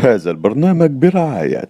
هذا البرنامج برعاية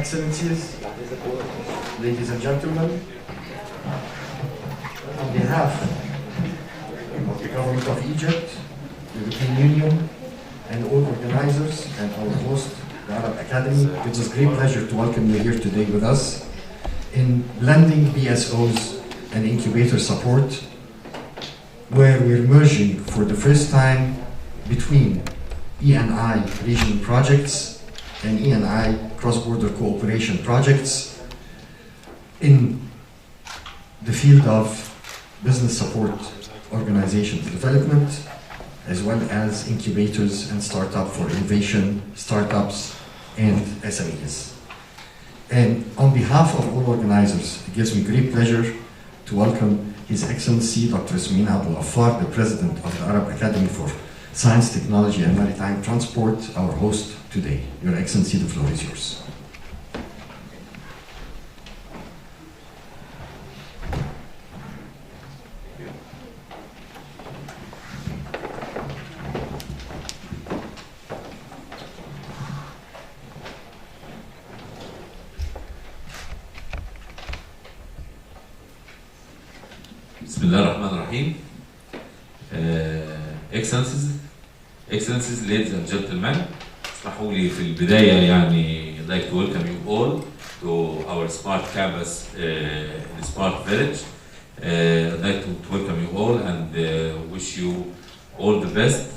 Excellencies, ladies and gentlemen, on behalf of the Government of Egypt, the European Union, and all organizers and our host, the Arab Academy, it's a great pleasure to welcome you here today with us in blending BSOs and incubator support, where we're merging for the first time between E&I regional projects and E&I cross-border cooperation projects in the field of business support organizations development, as well as incubators and startup for innovation, startups, and SMEs. And on behalf of all organizers, it gives me great pleasure to welcome His Excellency Dr. Ismail Abdul Affar, the President of the Arab Academy for Science, Technology, and Maritime Transport, our host today. Your Excellency, the floor is yours. Bismillahirrahmanirrahim. Excellencies, ladies and gentlemen, اسمحوا لي في البداية يعني I'd like to welcome you all to our smart campus in Smart Village. I'd like to welcome you all and wish you all the best.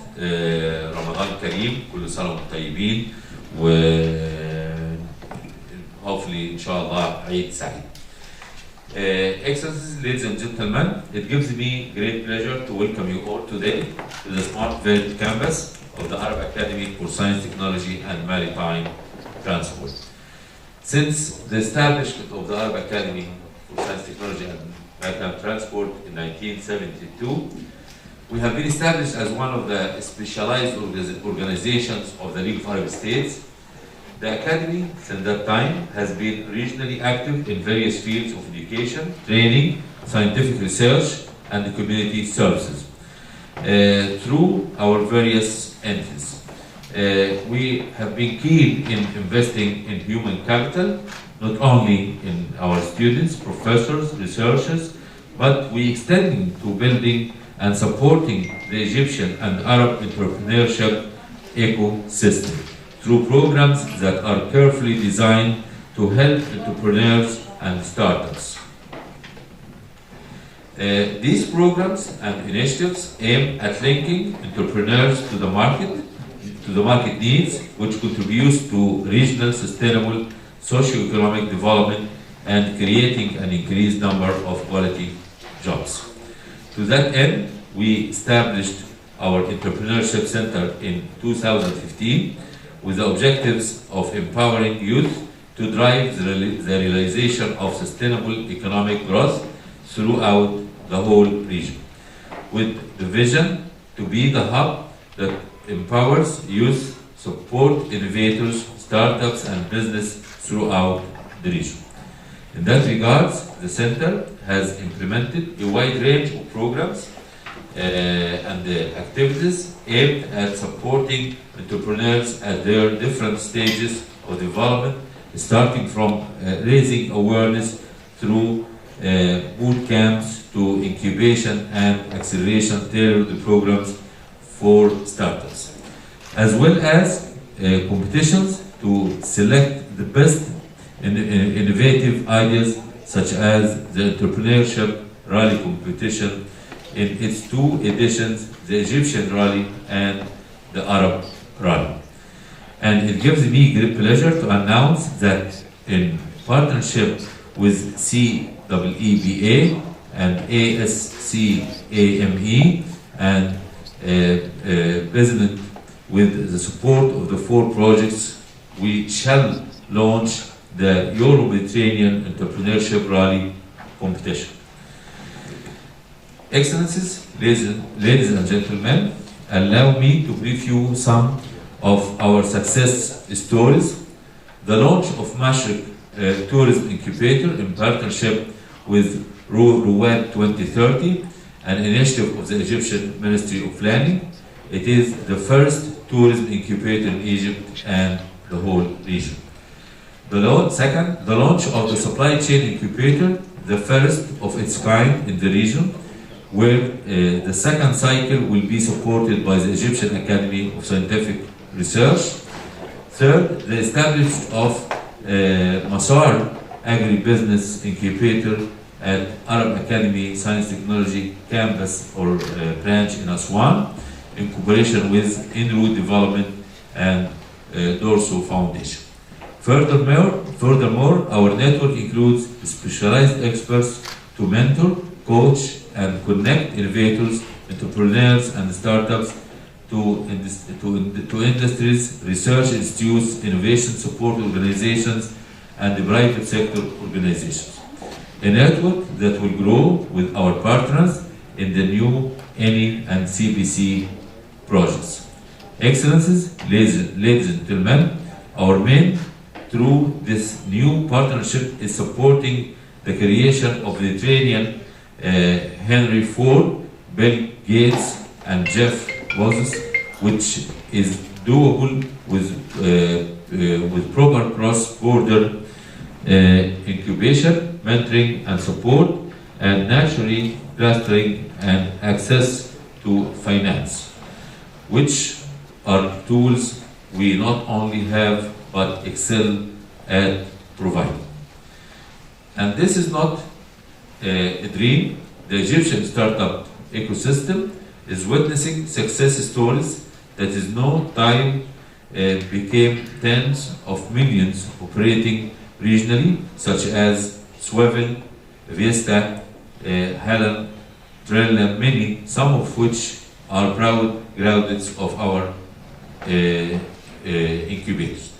رمضان كريم، كل سنة وانتم طيبين، و hopefully إن شاء الله عيد سعيد. Excellencies, ladies and gentlemen, it gives me great pleasure to welcome you all today to the Smart Village campus of the Arab Academy for Science, Technology and Maritime Transport. Since the establishment of the Arab Academy for Science, Technology and Maritime Transport in 1972, we have been established as one of the specialized organizations of the League of Arab States. The Academy, since that time, has been regionally active in various fields of education, training, scientific research, and community services. Through our various entities. We have been keen in investing in human capital, not only in our students, professors, researchers, but we extending to building and supporting the Egyptian and Arab entrepreneurship ecosystem through programs that are carefully designed to help entrepreneurs and startups. These programs and initiatives aim at linking entrepreneurs to the market needs, which contributes to regional sustainable socio-economic development and creating an increased number of quality jobs. To that end, we established our Entrepreneurship Center in 2015 with the objectives of empowering youth to drive the realization of sustainable economic growth throughout the whole region, with the vision to be the hub that empowers youth, support innovators, startups, and business throughout the region. In that regard, the center has implemented a wide range of programs and activities aimed at supporting entrepreneurs at their different stages of development, starting from raising awareness through boot camps to incubation and acceleration tailored programs for startups, as well as competitions to select the best innovative ideas, such as the Entrepreneurship Rally competition in its two editions, the Egyptian Rally and the Arab Rally. And it gives me great pleasure to announce that in partnership with CEEBA and ASCAME and President with the support of the 4 projects, we shall launch the Euro-Mediterranean Entrepreneurship Rally competition. Excellencies, ladies and gentlemen, allow me to brief you some of our success stories. The launch of Mashriq Tourism Incubator in partnership with Woroad 2030, an initiative of the Egyptian Ministry of Planning. It is the first tourism incubator in Egypt and the whole region. The launch of the supply chain incubator, the first of its kind in the region, where the second cycle will be supported by the Egyptian Academy of Scientific Research. Third, the establishment of Masar Agribusiness Incubator at Arab Academy Science Technology Campus or branch in Aswan, in cooperation with Inroad Development and Dorso Foundation. Furthermore, our network includes specialized experts to mentor, coach, and connect innovators, entrepreneurs, and startups to industries, research institutes, innovation support organizations, and the private sector organizations. A network that will grow with our partners in the new NE and CBC projects. Excellencies, ladies and gentlemen, our main through this new partnership is supporting the creation of the Mediterranean Henry Ford, Bill Gates, and Jeff Bezos, which is doable with proper cross-border incubation, mentoring, and support, and naturally clustering and access to finance, which are tools we not only have but excel at providing. And this is not a dream. The Egyptian startup ecosystem is witnessing success stories that in no time became tens of millions operating regionally, such as Swivel, Vista, Helen, Trella, many, some of which are proud graduates of our incubators.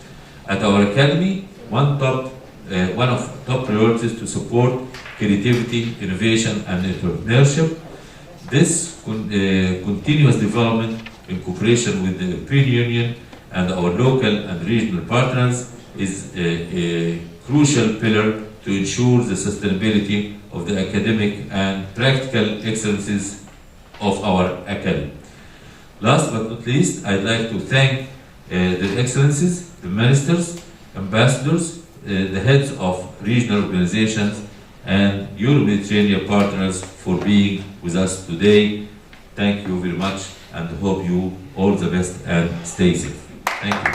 At our academy, one of top priorities to support creativity, innovation, and entrepreneurship. This continuous development in cooperation with the European Union and our local and regional partners is a crucial pillar to ensure the sustainability of the academic and practical excellences of our academy. Last but not least, I'd like to thank the excellencies, the ministers, ambassadors, the heads of regional organizations, and Euro-Mediterranean partners for being with us today. Thank you very much, and hope you all the best and stay safe. Thank you.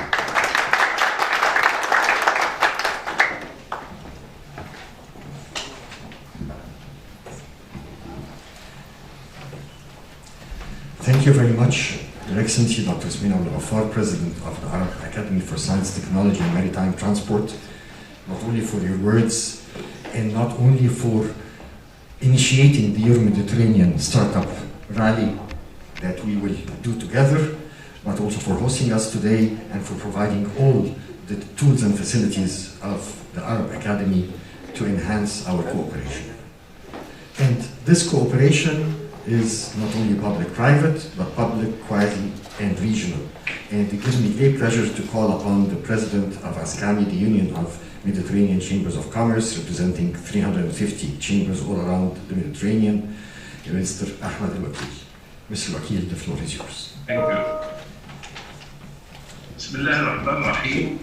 Thank you very much, Your Excellency Dr. Ismail Al-Ghaffar, President of the Arab Academy for Science, Technology, and Maritime Transport, not only for your words and not only for initiating the Euro-Mediterranean Startup Rally that we will do together, but also for hosting us today and for providing all the tools and facilities of the Arab Academy to enhance our cooperation. And this cooperation is not only public-private, but public, quasi, and regional. And it gives me great pleasure to call upon the president of ASCAMI, the Union of Mediterranean Chambers of Commerce, representing 350 chambers all around the Mediterranean, Mr. Ahmed Al-Wakil. Mr. Wakil, the floor is yours. Thank you. Bismillah ar-Rahman ar-Rahim.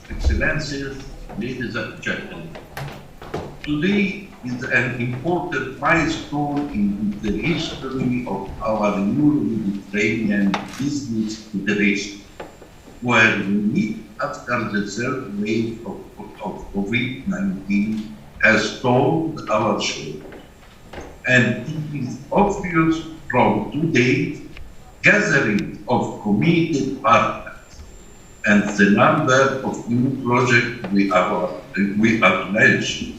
Excellencies, ladies and gentlemen. Today is an important milestone in the history of our Euro-Mediterranean business federation, where we, after the third wave of COVID-19 has told our shores. And it is obvious from today's gathering of committed partners and the number of new projects we are managing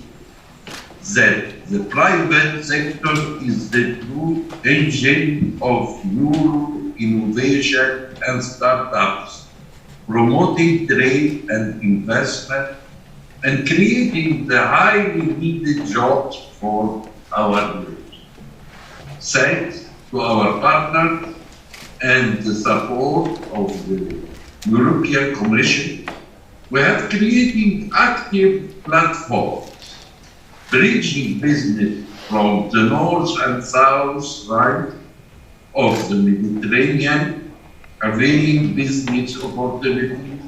that the private sector is the true engine of new innovation and startups, promoting trade and investment and creating the highly needed jobs for our youth. Thanks to our partners and the support of the European Commission, we have created active platforms, bridging business from the north and south side of the Mediterranean, availing business opportunities,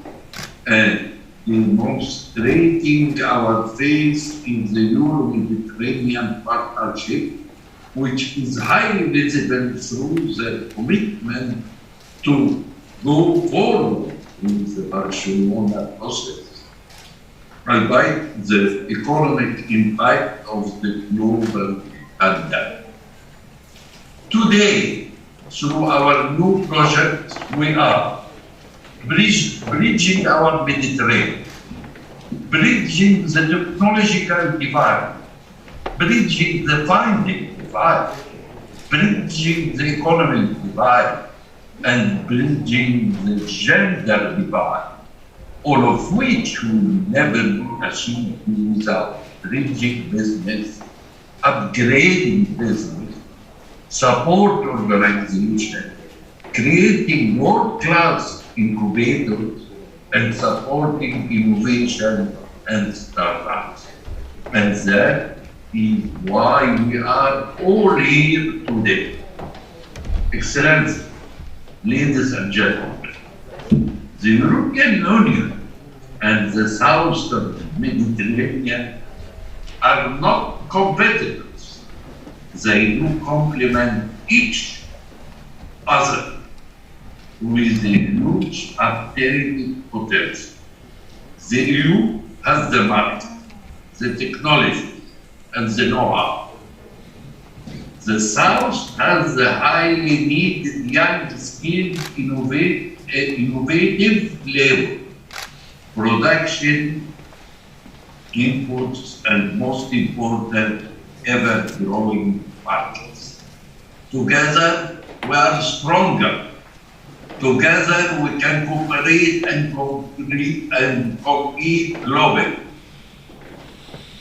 and demonstrating our faith in the Euro-Mediterranean partnership, which is highly visible through the commitment to go forward in the Barcelona process, albeit the economic impact of the global pandemic. Today, through our new project, we are bridging our Mediterranean, bridging the technological divide, bridging the funding divide, bridging the economic divide, and bridging the gender divide, all of which will never be achieved without bridging business, upgrading business, support organization, creating world-class incubators, and supporting innovation and startups. And that is why we are all here today. Excellency, ladies and gentlemen, the European Union and the Southern Mediterranean are not competitors. They do complement each other with a huge alternative potential. The EU has the market, the technology, and the know-how. The South has the highly needed young, skilled, innovative labor, production, inputs, and most important, ever-growing markets. Together, we are stronger. Together, we can cooperate and compete globally.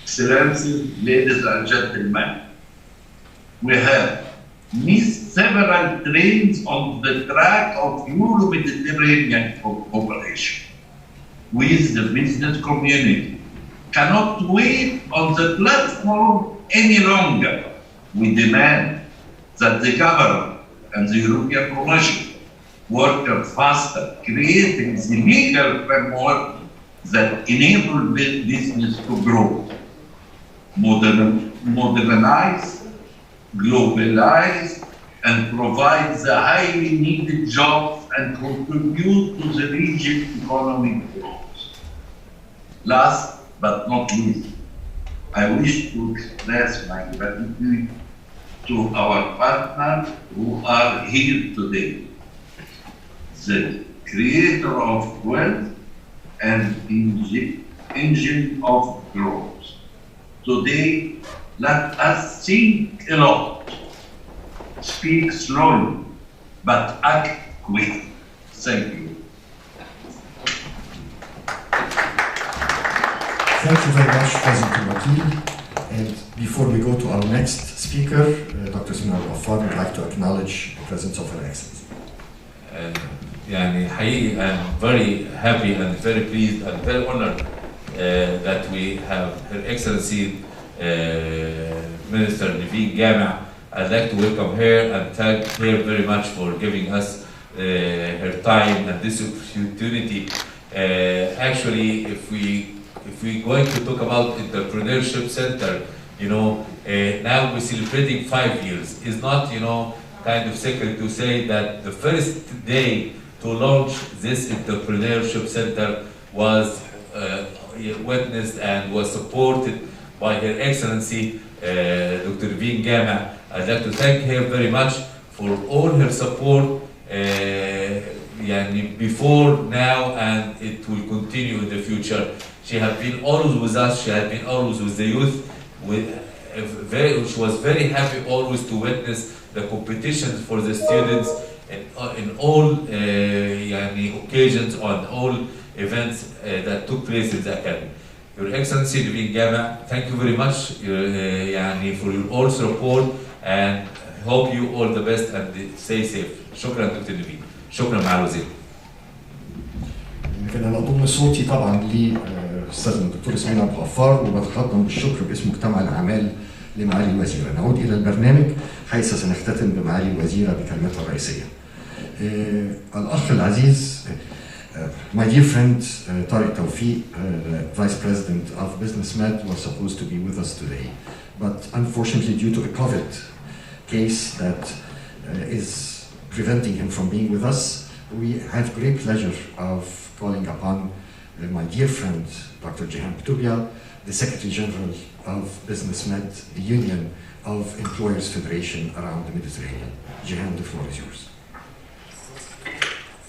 Excellencies, ladies and gentlemen, we have missed several trains on the track of Euro-Mediterranean cooperation. We, the business community, cannot wait on the platform any longer. We demand that the government and the European Commission work faster, creating the legal framework that enable business to grow, modernize, globalize, and provide the highly needed jobs and contribute to the region's economic growth. Last but not least, I wish to express my gratitude to our partners who are here today, the creator of wealth and engine of growth. Today, let us think a lot, speak slowly, but act quickly. Thank you. Thank you very much, President Wakil. And before we go to our next speaker, Dr. Smina Al-Ghaffar, would like to acknowledge the presence of Her Excellency. يعني حقيقي I'm very happy and very pleased and very honored that we have Her Excellency Minister Naveen Gama. I'd like to welcome her and thank her very much for giving us her time and this opportunity. Actually, if we're going to talk about entrepreneurship center, you know, now we're celebrating 5 years. It's not, you know, kind of secret to say that the first day to launch this entrepreneurship center was witnessed and was supported by Her Excellency Dr. Naveen Gama. I'd like to thank her very much for all her support before now, and it will continue in the future. She has been always with us, she has been always with the youth, she was very happy always to witness the competitions for the students in all occasions, on all events that took place in the Academy. Your Excellency Naveen Gama, thank you very much for your all support, and hope you all the best and stay safe. شكرا دكتور نبيل. شكرا مع الوزير. يمكن أنا أضم صوتي طبعا لأستاذنا الدكتور سمينة الغفار، وبتقدم بالشكر باسم مجتمع الأعمال لمعالي الوزيرة. نعود إلى البرنامج حيث سنختتم بمعالي الوزيرة بكلمتها الرئيسية. الأخ العزيز my dear friend Tariq Tawfiq, Vice President of Business Med, was supposed to be with us today, but unfortunately due to a COVID case that is preventing him from being with us, we have great pleasure of calling upon my dear friend Dr. Jihan Ptubia, the Secretary General of Business Med, the Union of Employers Federation around the Mediterranean. Jihan, the floor is yours.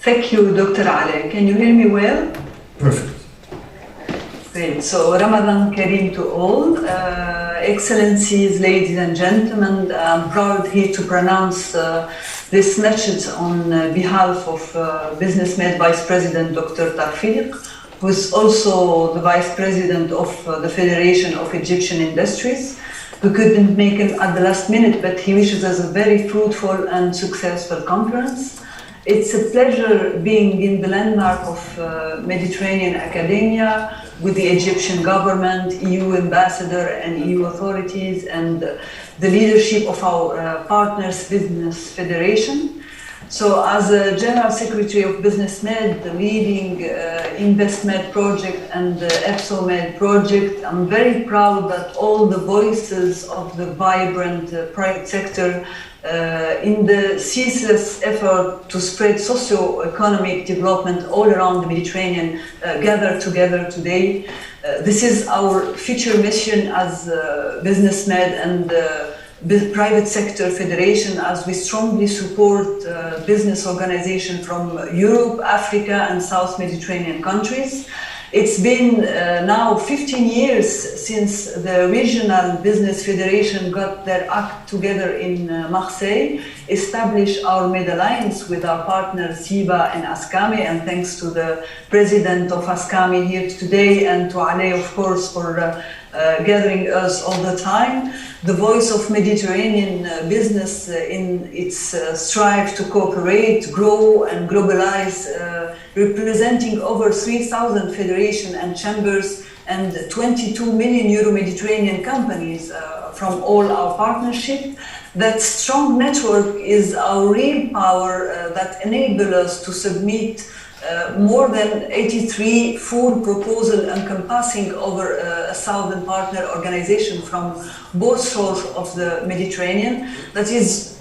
Thank you, Dr. Ali. Can you hear me well? Perfect. Great. So, Ramadan Kareem to all. Excellencies, ladies and gentlemen, I'm proud here to pronounce this message on behalf of Business Med Vice President Dr. Tawfiq, who is also the Vice President of the Federation of Egyptian Industries, who couldn't make it at the last minute, but he wishes us a very fruitful and successful conference. It's a pleasure being in the landmark of Mediterranean Academia with the Egyptian government, EU ambassador and EU authorities, and the leadership of our partners Business Federation. So as a General Secretary of Business Med, leading InvestMed project and the EPSOMed project, I'm very proud that all the voices of the vibrant private sector in the ceaseless effort to spread socio-economic development all around the Mediterranean gather together today. This is our future mission as Business Med and the private sector federation, as we strongly support business organization from Europe, Africa and South Mediterranean countries. It's been now 15 years since the regional business federation got their act together in Marseille, established our Med Alliance with our partners SIBA and ASCAME, and thanks to the president of ASCAME here today and to Ale, of course, for gathering us all the time. The voice of Mediterranean business in its strive to cooperate, grow and globalize, representing over 3,000 federations and chambers and 22 million Euro Mediterranean companies from all our partnership. That strong network is our real power that enables us to submit more than 83 full proposals encompassing over 1,000 partner organizations from both shores of the Mediterranean. That is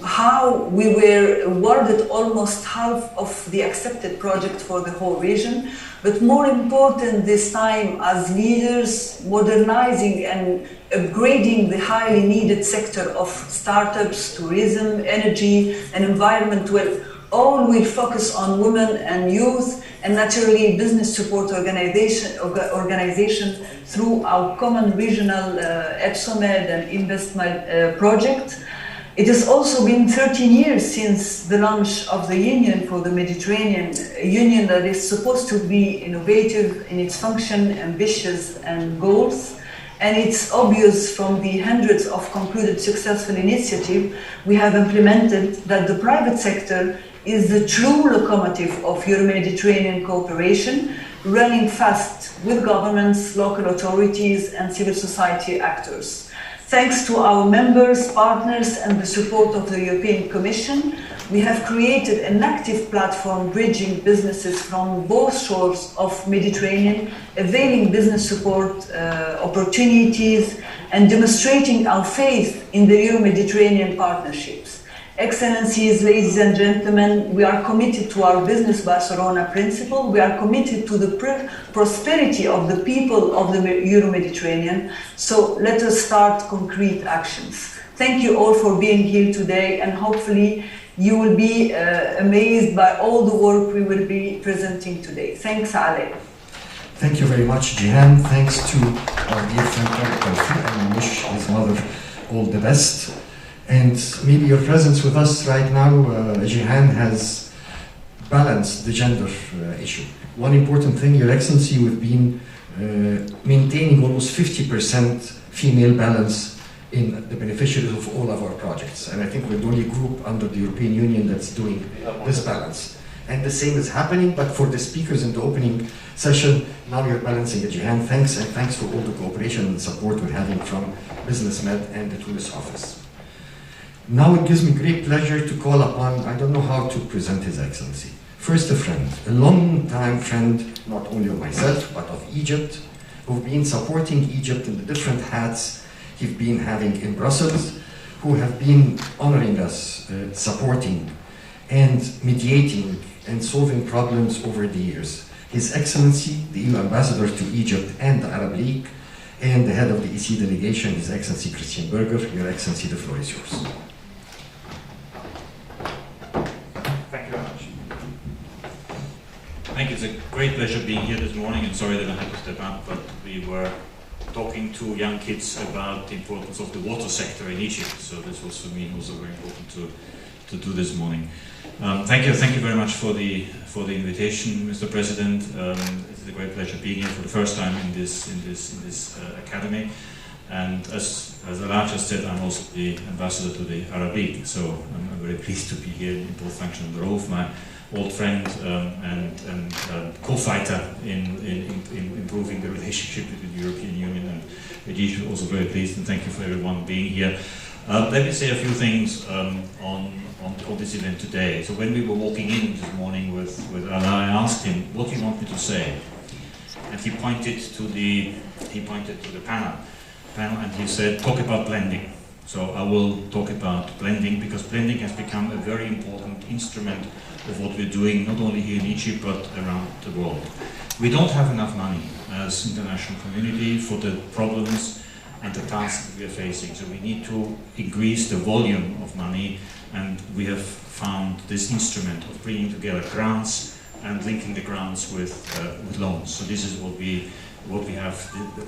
how we were awarded almost half of the accepted project for the whole region. But more important this time, as leaders modernizing and upgrading the highly needed sector of startups, tourism, energy and environment, well, all will focus on women and youth and naturally business support organization through our common regional EPSOMed and InvestMed project. It has also been 13 years since the launch of the Union for the Mediterranean, a union that is supposed to be innovative in its function, ambitious and goals. And it's obvious from the hundreds of concluded successful initiatives we have implemented that the private sector is the true locomotive of Euro-Mediterranean cooperation, running fast with governments, local authorities, and civil society actors. Thanks to our members, partners, and the support of the European Commission, we have created an active platform bridging businesses from both shores of Mediterranean, availing business support opportunities, and demonstrating our faith in the Euro-Mediterranean partnerships. Excellencies, ladies and gentlemen, we are committed to our Business Barcelona principle. We are committed to the prosperity of the people of the Euro-Mediterranean. So let us start concrete actions. Thank you all for being here today, and hopefully you will be amazed by all the work we will be presenting today. Thanks, Ale. Thank you very much, Jihan. Thanks to our dear friend Tawfiq, and we wish his mother all the best. And maybe your presence with us right now, Jihan, has balanced the gender issue. One important thing, Your Excellency, we've been maintaining almost 50% female balance in the beneficiaries of all of our projects. And I think we're the only group under the European Union that's doing this balance. And the same is happening, but for the speakers in the opening session, now you're balancing it, Jihan. Thanks, and thanks for all the cooperation and support we're having from BusinessMed and the Tunis office. Now it gives me great pleasure to call upon, I don't know how to present His Excellency. First, a friend, a long-time friend, not only of myself, but of Egypt, who've been supporting Egypt in the different hats he's been having in Brussels, who have been honoring us, supporting and mediating and solving problems over the years. His Excellency, the EU Ambassador to Egypt and the Arab League, and the head of the EC delegation, His Excellency Christian Berger. Your Excellency, the floor is yours. Thank you very much. Thank you. It's a great pleasure being here this morning, and sorry that I had to step up, but we were talking to young kids about the importance of the water sector in Egypt. So this was for me also very important to do this morning. Thank you very much for the invitation, Mr. President. It's a great pleasure being here for the first time in this academy. And as Alaa just said, I'm also the ambassador to the Arab League. So I'm very pleased to be here in both functions. Raouf, my old friend and co-fighter in improving the relationship between the European Union and Egypt. Also very pleased, and thank you for everyone being here. Let me say a few things on this event today. So when we were walking in this morning with Alaa, I asked him, "What do you want me to say?" And he pointed to the panel, and he said, "Talk about blending." So I will talk about blending, because blending has become a very important instrument of what we're doing, not only here in Egypt, but around the world. We don't have enough money as international community for the problems and the tasks that we are facing. So we need to increase the volume of money, and we have found this instrument of bringing together grants and linking the grants with loans. So this is what we have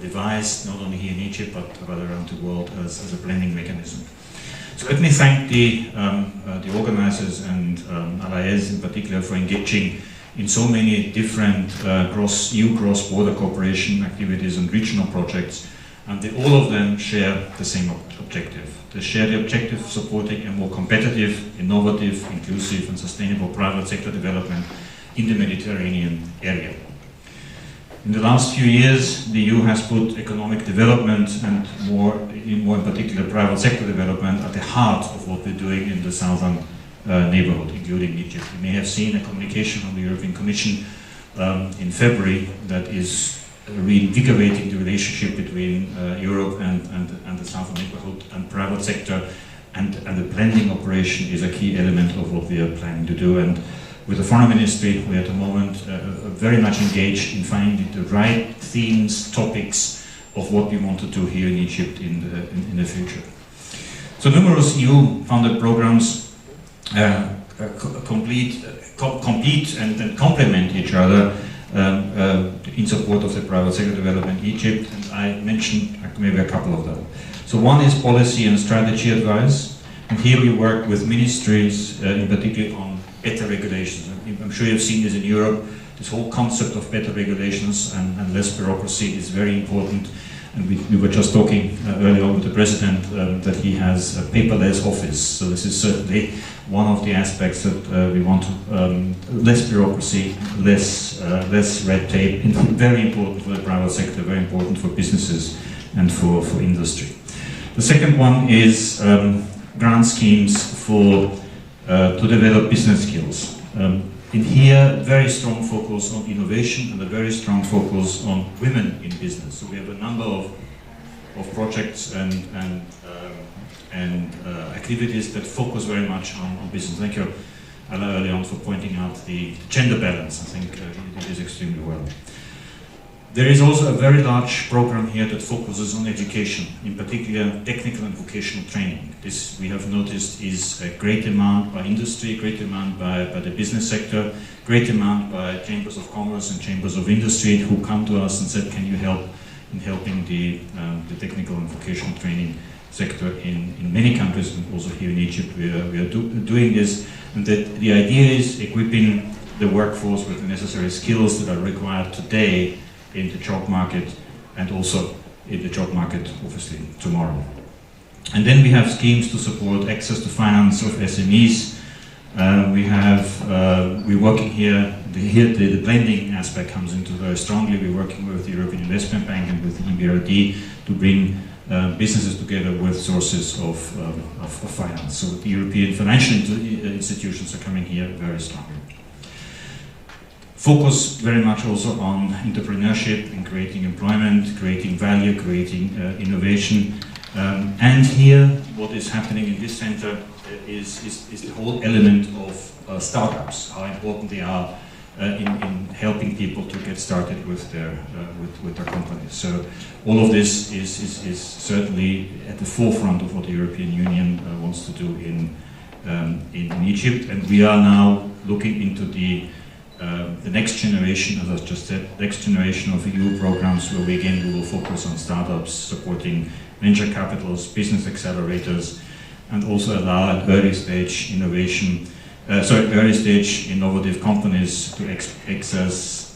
devised, not only here in Egypt, but around the world as a blending mechanism. So let me thank the organizers and Alaez in particular for engaging in so many different new cross-border cooperation activities and regional projects, and all of them share the same objective. They share the objective of supporting a more competitive, innovative, inclusive and sustainable private sector development in the Mediterranean area. In the last few years, the EU has put economic development and more in particular private sector development at the heart of what we're doing in the southern neighborhood, including Egypt. You may have seen a communication from the European Commission in February that is reinvigorating the relationship between Europe and the southern neighborhood and private sector, and the blending operation is a key element of what we are planning to do. And with the Foreign Ministry, we are at the moment very much engaged in finding the right themes, topics of what we want to do here in Egypt in the future. So numerous EU-funded programs compete and complement each other in support of the private sector development in Egypt, and I mentioned maybe a couple of them. So one is policy and strategy advice, and here we work with ministries in particular on better regulations. I'm sure you've seen this in Europe. This whole concept of better regulations and less bureaucracy is very important, And we were just talking earlier on with the president that he has a paperless office. So this is certainly one of the aspects that we want to, less bureaucracy, less red tape, and very important for the private sector, very important for businesses and for industry. The second one is grant schemes for to develop business skills. In here, very strong focus on innovation and a very strong focus on women in business. So we have a number of projects and activities that focus very much on business. Thank you, Ala, early on for pointing out the gender balance. I think you did this extremely well. There is also a very large program here that focuses on education, in particular technical and vocational training. This, we have noticed, is a great demand by industry, great demand by the business sector, great demand by chambers of commerce and chambers of industry who come to us and said, can you help in helping the technical and vocational training sector in many countries, and also here in Egypt we are doing this. And that the idea is equipping the workforce with the necessary skills that are required today in the job market, and also in the job market obviously tomorrow. And then we have schemes to support access to finance of SMEs. We're working here, the blending aspect comes into very strongly. We're working with the European Investment Bank and with the EBRD to bring businesses together with sources of finance. So the European financial institutions are coming here very strongly. Focus very much also on entrepreneurship and creating employment, creating value, creating innovation. And here, what is happening in this center is the whole element of startups, how important they are in helping people to get started with their companies. So all of this is certainly at the forefront of what the European Union wants to do in Egypt. And we are now looking into the next generation, as I just said, next generation of EU programs where we will focus on startups, supporting venture capitals, business accelerators, and also allow at early stage innovation, early stage innovative companies to access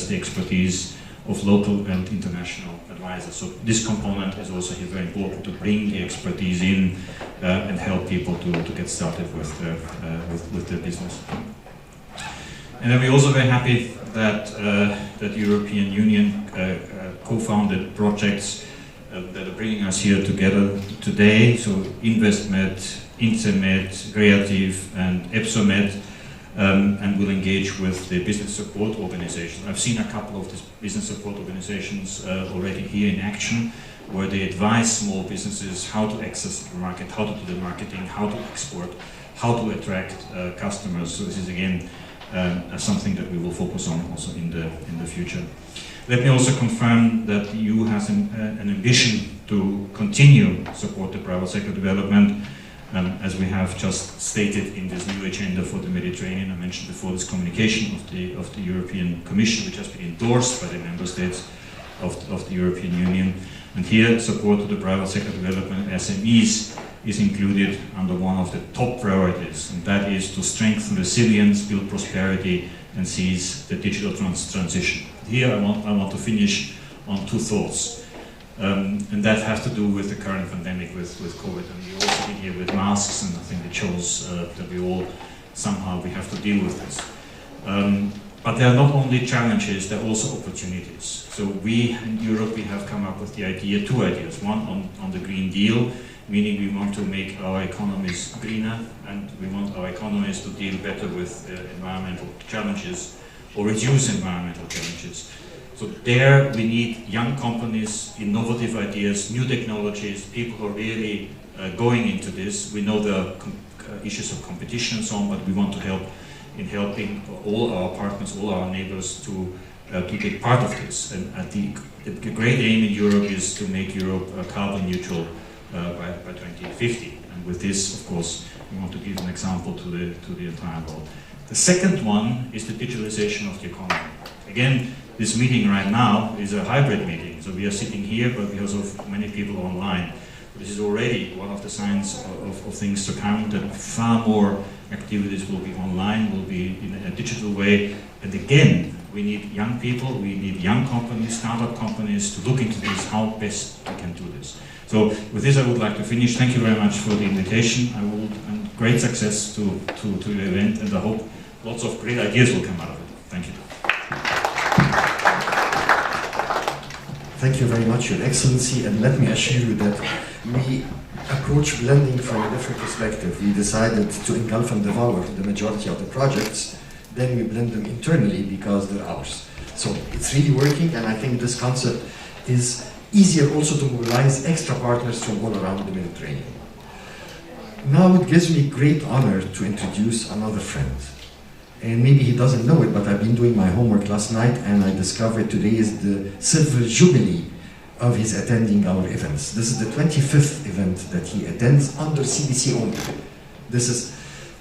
the expertise of local and international advisors. So this component is also here very important, to bring the expertise in and help people to get started with their business. And then we're also very happy that the European Union co-founded projects that are bringing us here together today. So InvestMed, InceMed, Creative, and EPSOMed, and will engage with the business support organizations. I've seen a couple of these business support organizations already here in action, where they advise small businesses how to access the market, how to do the marketing, how to export, how to attract customers. So this is again something that we will focus on also in the future. Let me also confirm that the EU has an ambition to continue support the private sector development, as we have just stated in this new agenda for the Mediterranean. I mentioned before this communication of the European Commission, which has been endorsed by the member states of the European Union. And here, support to the private sector development SMEs is included under one of the top priorities, and that is to strengthen resilience, build prosperity, and seize the digital transition. Here I want to finish on two thoughts, and that has to do with the current pandemic with COVID. And we're all sitting here with masks, and I think it shows that we all somehow we have to deal with this. But there are not only challenges, there are also opportunities. So we in Europe, we have come up with the idea, two ideas. One on the Green Deal, meaning we want to make our economies greener, and we want our economies to deal better with environmental challenges or reduce environmental challenges. So there we need young companies, innovative ideas, new technologies, people who are really going into this. We know the issues of competition and so on, but we want to help in helping all our partners, all our neighbors to take part of this. And the great aim in Europe is to make Europe carbon neutral by 2050. And with this, of course, we want to give an example to the entire world. The second one is the digitalization of the economy. Again, this meeting right now is a hybrid meeting. So we are sitting here, but because of many people online. This is already one of the signs of things to come, that far more activities will be online, will be in a digital way. And again, We need young people, we need young companies, startup companies to look into this, how best we can do this. So with this I would like to finish. Thank you very much for the invitation. And great success to the event, and I hope lots of great ideas will come out of it. Thank you. Thank you very much, Your Excellency, and let me assure you that we approach blending from a different perspective. We decided to engulf and devour the majority of the projects, then we blend them internally because they're ours. So it's really working, and I think this concept is easier also to mobilize extra partners from all around the Mediterranean. Now it gives me great honor to introduce another friend. And maybe he doesn't know it, but I've been doing my homework last night and I discovered today is the silver jubilee of his attending our events. This is the 25th event that he attends under CBC only. This is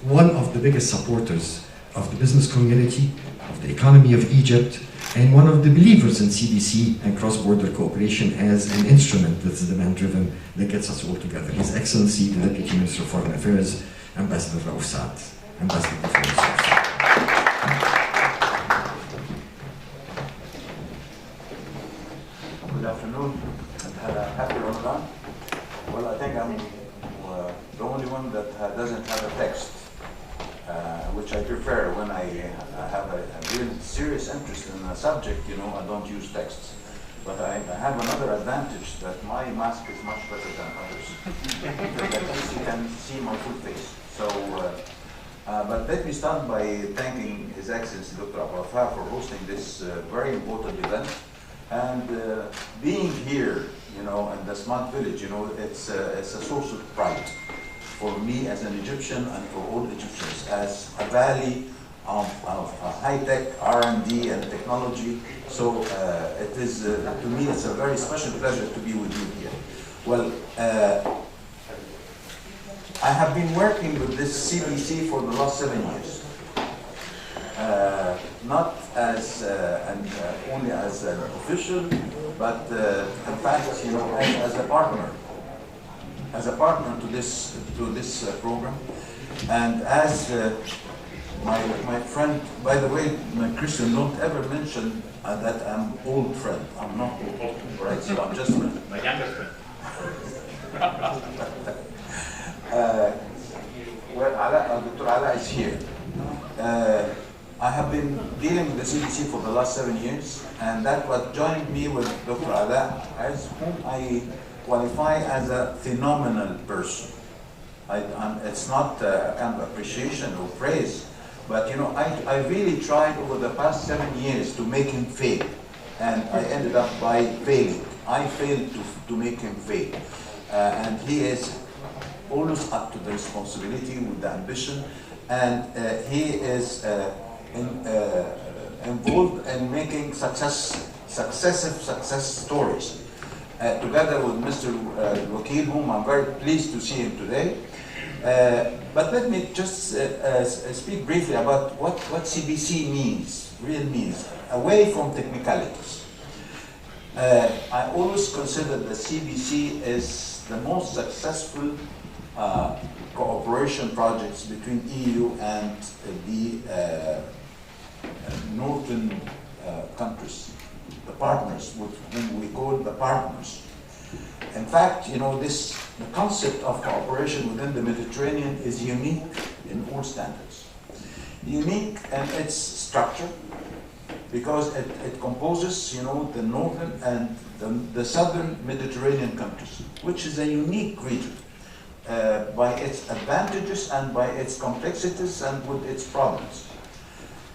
one of the biggest supporters of the business community, of the economy of Egypt, and one of the believers in CBC and cross-border cooperation as an instrument that's demand-driven that gets us all together. His Excellency, the Deputy Minister of Foreign Affairs, Ambassador Rauf Saad. Ambassador, the floor is yours. Good afternoon, and happy Ramadan. Well, I think I'm the only one that doesn't have a text, which I prefer when I have a real serious interest in a subject. You know, I don't use texts. But I have another advantage, that my mask is much better than others. Because at least you can see my full face. So, but let me start by thanking His Excellency Dr. Abdullah for hosting this very important event. And being here, you know, in the smart village, you know, it's a source of pride for me as an Egyptian and for all Egyptians, as a valley of high-tech R&D and technology. So it is, to me, it's a very special pleasure to be with you here. Well, I have been working with this CBC for the last 7 years. Not as only as an official, but in fact, you know, as a partner to this program, and as my friend. By the way, my Christian, don't ever mention that I'm old friend. I'm not old, right? So I'm just My youngest friend. Well, Dr. Ala is here. I have been dealing with the CBC for the last 7 years, and that what joined me with Dr. Ala, as whom I qualify as a phenomenal person. It's not a kind of appreciation or praise, but you know, I really tried over the past 7 years to make him fail, and I ended up by failing. I failed to make him fail, and he is always up to the responsibility with the ambition, and he is involved in making successive success stories. Together with Mr. Wakil, whom I'm very pleased to see him today. But let me just speak briefly about what CBC means, really means, away from technicalities. I always consider the CBC is the most successful cooperation projects between EU and the northern countries, the partners, with whom we call the partners. In fact, you know, the concept of cooperation within the Mediterranean is unique in all standards. Unique in its structure, because it composes, you know, the northern and the southern Mediterranean countries, which is a unique region by its advantages and by its complexities and with its problems,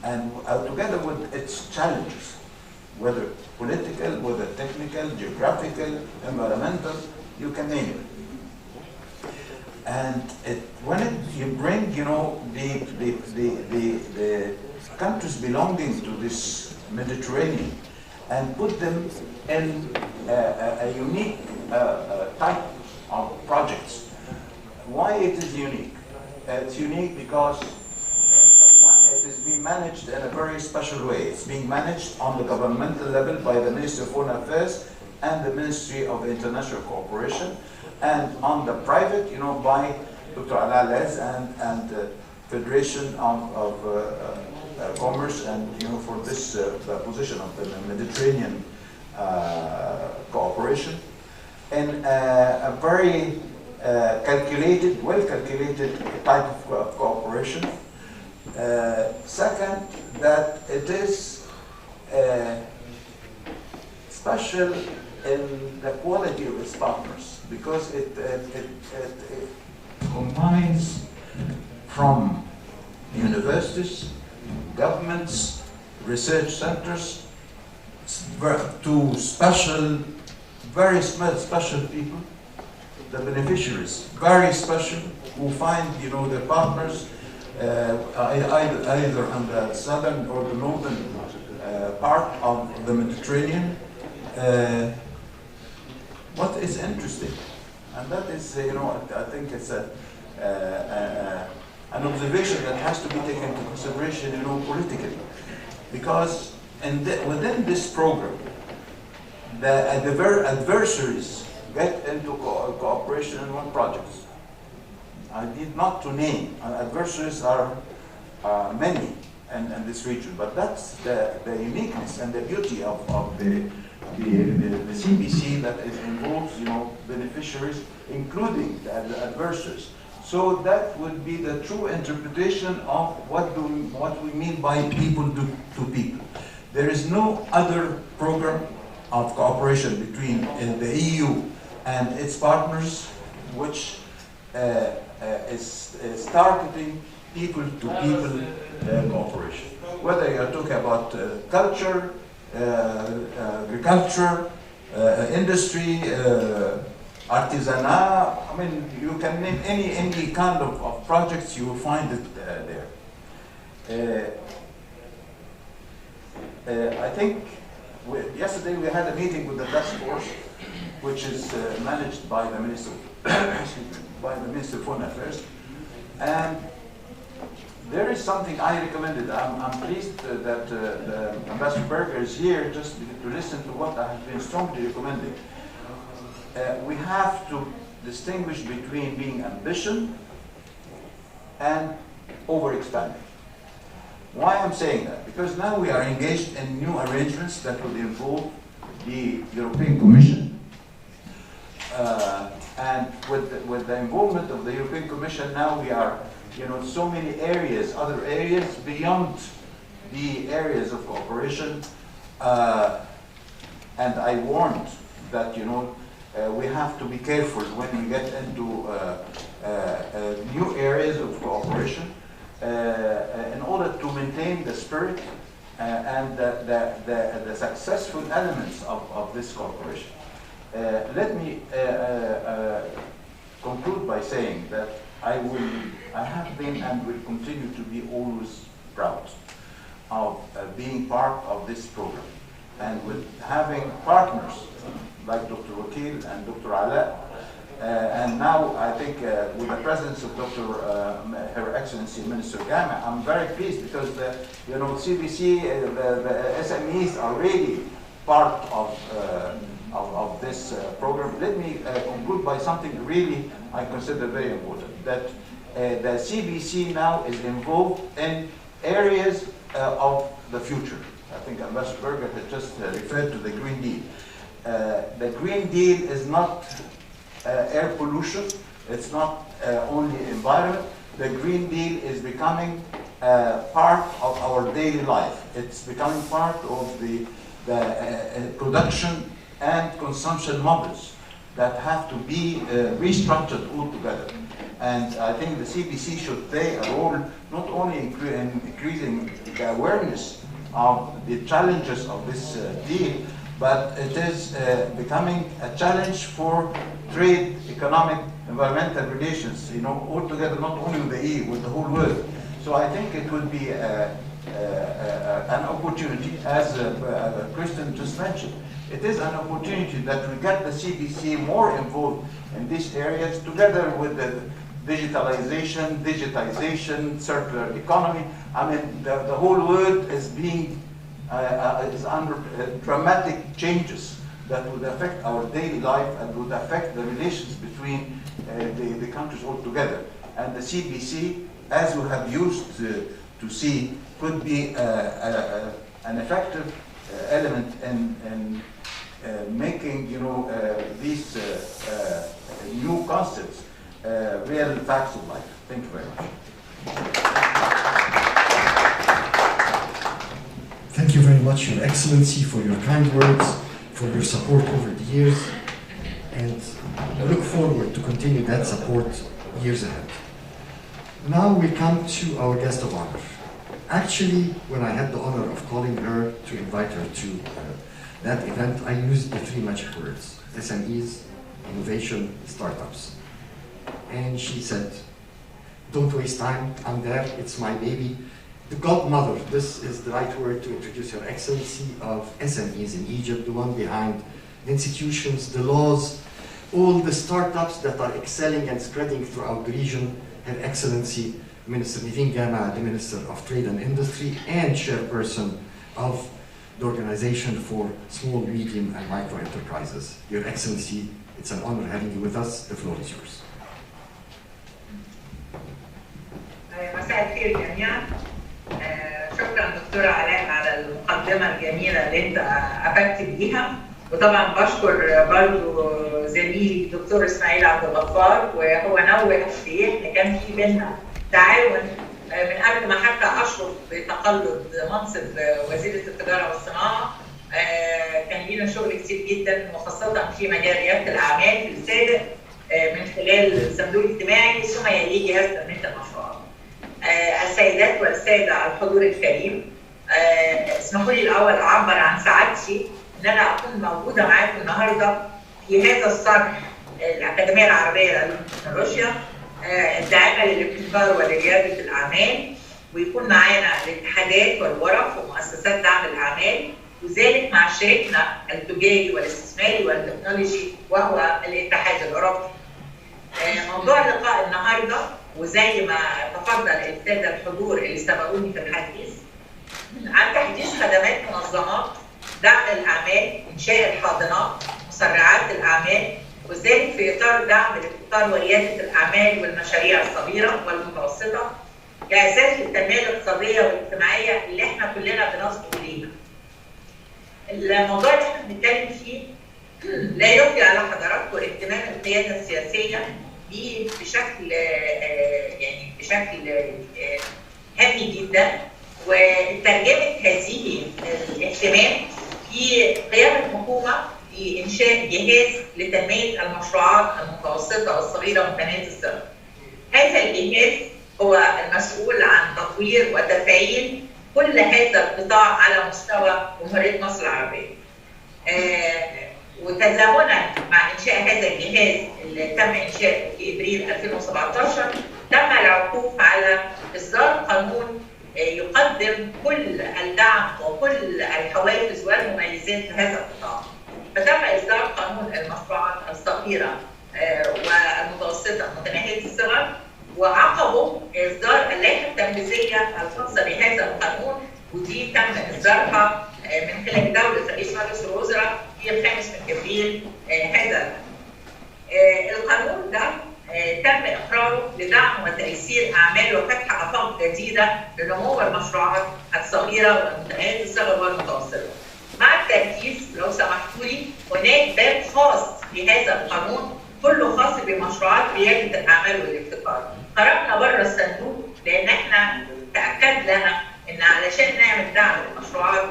and together with its challenges, whether political, whether technical, geographical, environmental, you can name it. And you bring, you know, the countries belonging to this Mediterranean and put them in a unique type of projects. Why it is unique? It's unique because it is being managed in a very special way. It's being managed on the governmental level by the Ministry of Foreign Affairs and the Ministry of International Cooperation, and on the private, you know, by Dr. Ala Les and Federation of commerce and for this the position of the Mediterranean cooperation, and a very calculated, well-calculated type of cooperation. Second, that it is special in the quality of its partners, because it combines from universities, governments, research centers, to special, very special people, the beneficiaries, very special, who find their partners either on the southern or the northern part of the Mediterranean. What is interesting, and that is, I think it's an observation that has to be taken into consideration, politically, because within this program, the adversaries get into cooperation in one project. I need not to name. Adversaries are many in this region, but that's the uniqueness and the beauty of the CBC, that it involves beneficiaries, including the adversaries. So that would be the true interpretation of what we mean by people to people. There is no other program of cooperation between the EU and its partners which is targeting people-to-people cooperation. Whether you're talking about culture, agriculture, industry, artisanat, I mean, you can name any kind of projects, you will find it there. I think yesterday we had a meeting with the task force, which is managed by the Minister, by the Minister of Foreign Affairs, and there is something I recommended. I'm pleased that Ambassador Berger is here just to listen to what I have been strongly recommending. We have to distinguish between being ambition and overexpanding. Why I'm saying that? Because now we are engaged in new arrangements that will involve the European Commission. And with the involvement of the European Commission, now we are, so many areas, other areas beyond the areas of cooperation. And I warned that, we have to be careful when we get into new areas of cooperation in order to maintain the spirit and the successful elements of this cooperation. Let me conclude by saying that I have been and will continue to be always proud of being part of this program, and with having partners like Dr. Wakil and Dr. Ala, and now I think with the presence of Her Excellency Minister Gama, I'm very pleased because the CBC, the SMEs are really part of this program. Let me conclude by something really I consider very important, that the CBC now is involved in areas of the future. I think Ambassador Berger had just referred to the Green Deal. The Green Deal is not air pollution, it's not only environment. The Green Deal is becoming part of our daily life. It's becoming part of the production and consumption models that have to be restructured altogether. And I think the CBC should play a role not only in increasing the awareness of the challenges of this deal, but it is becoming a challenge for trade, economic, environmental relations, altogether, not only with the EU, with the whole world. So I think it would be an opportunity, as Kristen just mentioned. It is an opportunity that we get the CBC more involved in these areas, together with the digitization, circular economy. I mean, the whole world is being is under dramatic changes that would affect our daily life and would affect the relations between the countries altogether. And the CBC, as we have used to see could be an effective element in making, you know, these new concepts real facts of life. Thank you very much. Thank you very much, Your Excellency, for your kind words, for your support over the years, and I look forward to continue that support years ahead. Now we come to our guest of honor. Actually, when I had the honor of calling her to invite her to that event, I used the three magic words: SMEs, innovation, startups. And she said, don't waste time, I'm there, it's my baby. The godmother, this is the right word to introduce Her Excellency, of SMEs in Egypt, the one behind the institutions, the laws, all the startups that are excelling and spreading throughout the region. Her Excellency, Minister Niveen Gama, the Minister of Trade and Industry, and Chairperson of the Organization for Small, Medium and Micro Enterprises. Your Excellency, it's an honor having you with us. The floor is yours. مساء الخير جميعا. شكرا دكتورة علاء على المقدمة الجميلة اللي انت أفدت بيها، وطبعا بشكر برضو زميلي الدكتور اسماعيل عبد الغفار، وهو نوه في احنا كان في بينا تعاون من قبل ما حتى اشرف بتقلد منصب وزيرة التجارة والصناعة. كان لينا شغل كتير جدا، وخاصة في مجال ريادة الأعمال في السابق من خلال الصندوق الاجتماعي، ثم يليه جهاز تنمية المشروعات. السيدات والسادة الحضور الكريم، اسمحوا لي الأول أعبر عن سعادتي إن أنا أكون موجودة معاكم النهاردة في هذا الصرح الأكاديمية العربية للعلوم والتكنولوجيا الداعمة للابتكار ولريادة الأعمال، ويكون معانا الاتحادات والورق ومؤسسات دعم الأعمال، وذلك مع شريكنا التجاري والاستثماري والتكنولوجي وهو الاتحاد الأوروبي. موضوع لقاء النهارده، وزي ما تفضل السادة الحضور اللي سبقوني في الحديث، عن تحديث خدمات منظمات دعم الأعمال، إنشاء الحاضنات، مسرعات الأعمال، وذلك في إطار دعم الابتكار وريادة الأعمال والمشاريع الصغيرة والمتوسطة كأساس للتنمية الاقتصادية والاجتماعية اللي احنا كلنا بنصبو إليها. الموضوع اللي احنا بنتكلم فيه لا يخفي على حضراتكم اهتمام القيادة السياسية بيه بشكل هام جدا، وترجمة هذه الاهتمام في قيام الحكومة بإنشاء جهاز لتنمية المشروعات المتوسطة والصغيرة ومتناهية الصغر. هذا الجهاز هو المسؤول عن تطوير وتفعيل كل هذا القطاع على مستوى جمهورية مصر العربية. وتزامنا مع إنشاء هذا الجهاز اللي تم إنشاؤه في إبريل 2017، تم العكوف على إصدار قانون يقدم كل الدعم وكل الحوافز والمميزات لهذا القطاع. فتم إصدار قانون المشروعات الصغيرة والمتوسطة متناهية الصغر، وعقبه إصدار اللائحة التنفيذية الخاصة بهذا القانون، ودي تم إصدارها من خلال دولة رئيس مجلس الوزراء في 5 أبريل هذا. القانون ده تم إقراره لدعم وتيسير أعمال وفتح آفاق جديدة لنمو المشروعات الصغيرة والمتناهية الصغر والمتوسطة. مع التركيز لو سمحتوا لي، هناك باب خاص بهذا القانون كله خاص بمشروعات ريادة الأعمال والابتكار. خرجنا بره الصندوق لأن احنا تأكد لنا إن علشان نعمل دعم لمشروعات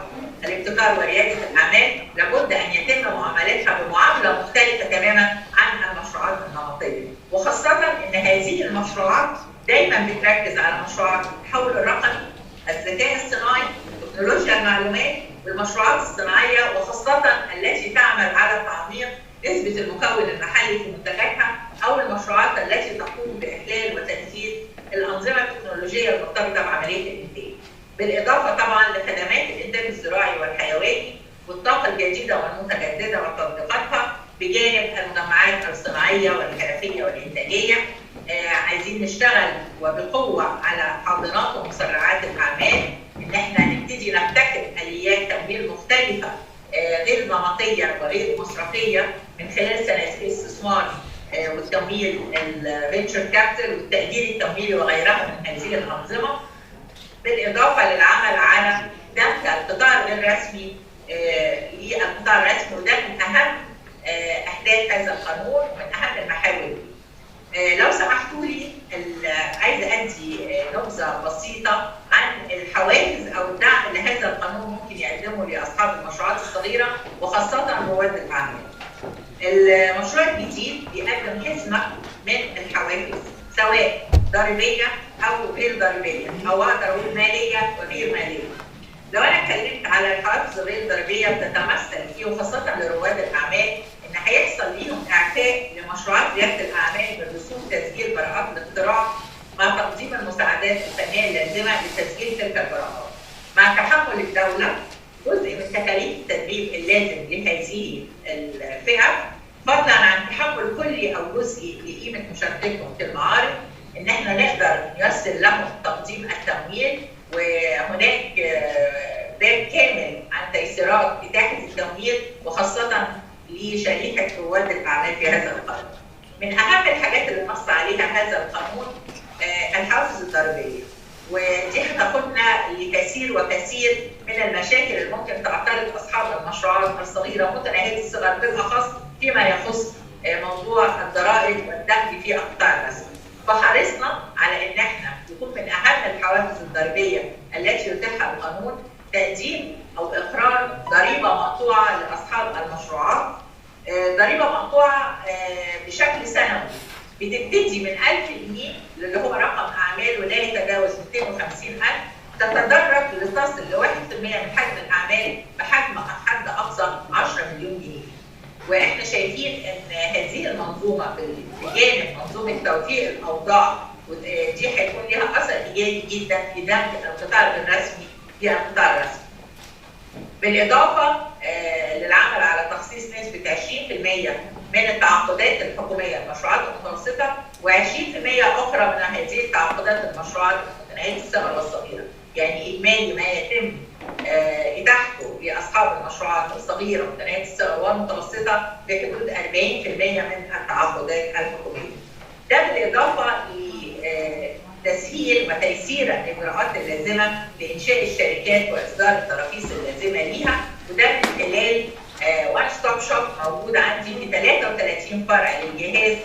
الابتكار وريادة الأعمال لابد أن يتم معاملتها بمعاملة مختلفة تماما عن المشروعات النمطية، وخاصة إن هذه المشروعات دايما بتركز على مشروعات التحول الرقمي، الذكاء الصناعي، تكنولوجيا المعلومات، والمشروعات الصناعية، وخاصة التي تعمل على تعميق نسبة المكون المحلي في منتجاتها، أو المشروعات التي تقوم بإحلال وتنفيذ الأنظمة التكنولوجية المرتبطة بعملية الإنتاج، بالإضافة طبعا لخدمات الإنتاج الزراعي والحيواني والطاقة الجديدة والمتجددة وتطبيقاتها، بجانب المجمعات الصناعية والحرفية والإنتاجية. عايزين نشتغل وبقوة على حاضنات ومسرعات الأعمال، إن احنا نبتدي نبتكر آليات تمويل مختلفة غير نمطية وغير مصرفية من خلال صناديق الاستثمار والتمويل الفينتشر كابيتال والتأجير التمويلي وغيرها من هذه الأنظمة. بالاضافه للعمل على دمج القطاع الغير رسمي للقطاع الرسمي، وده من اهم اهداف هذا القانون ومن اهم المحاور. لو سمحتوا لي عايزه ادي نبذه بسيطه عن الحوافز او الدعم اللي هذا القانون ممكن يقدمه لاصحاب المشروعات الصغيره وخاصه رواد الاعمال. المشروع الجديد بيقدم حزمه من الحوافز سواء ضريبيه او غير ضريبيه، او اقدر اقول ماليه وغير ماليه. لو انا اتكلمت على الحوافز الغير الضريبيه بتتمثل فيه وخاصه لرواد الاعمال ان هيحصل ليهم اعفاء لمشروعات رياده الاعمال من رسوم تسجيل براءات الاختراع مع تقديم المساعدات الفنيه اللازمه لتسجيل تلك البراءات، مع تحمل الدوله جزء من تكاليف التدريب اللازم لهذه الفئه، فضلا عن تحمل كلي او جزئي لقيمه مشاركتهم في المعارض، ان احنا نقدر نيسر لهم تقديم التمويل. وهناك باب كامل عن تيسيرات اتاحه التمويل وخاصه لشريحه رواد الاعمال في هذا القانون. من اهم الحاجات اللي نص عليها هذا القانون الحوافز الضريبيه، ودي هتاخدنا لكثير وكثير من المشاكل اللي ممكن تعترض اصحاب المشروعات الصغيره متناهيه الصغر، بالاخص فيما يخص موضوع الضرائب والدخل في القطاع الرسمي. فحرصنا على ان احنا يكون من اهم الحوافز الضريبيه التي يتيحها القانون تقديم او اقرار ضريبه مقطوعه لاصحاب المشروعات. ضريبه مقطوعه بشكل سنوي بتبتدي من 1000 جنيه اللي هو رقم اعمال ولا يتجاوز 250,000، تتدرج لتصل ل 1% من حجم الاعمال بحجم حد اقصى 10 مليون جنيه. واحنا شايفين ان هذه المنظومه بجانب منظومه توفير الاوضاع ودي هيكون لها اثر ايجابي جدا في دمج القطاع الرسمي في القطاع الرسمي. بالاضافه للعمل على تخصيص نسبه 20% من التعاقدات الحكوميه للمشروعات المتوسطه و20% اخرى من هذه التعاقدات المشروعات متناهيه الصغر والصغيره، يعني اجمالي ما يتم اتاحته لاصحاب المشروعات الصغيره متناهيه الصغر والمتوسطه بحدود 40% من التعاقدات الحكوميه. ده بالاضافه لتسهيل وتيسير الاجراءات اللازمه لانشاء الشركات واصدار التراخيص اللازمه ليها، وده من خلال وان ستوب شوب موجود عندي في 33 فرع للجهاز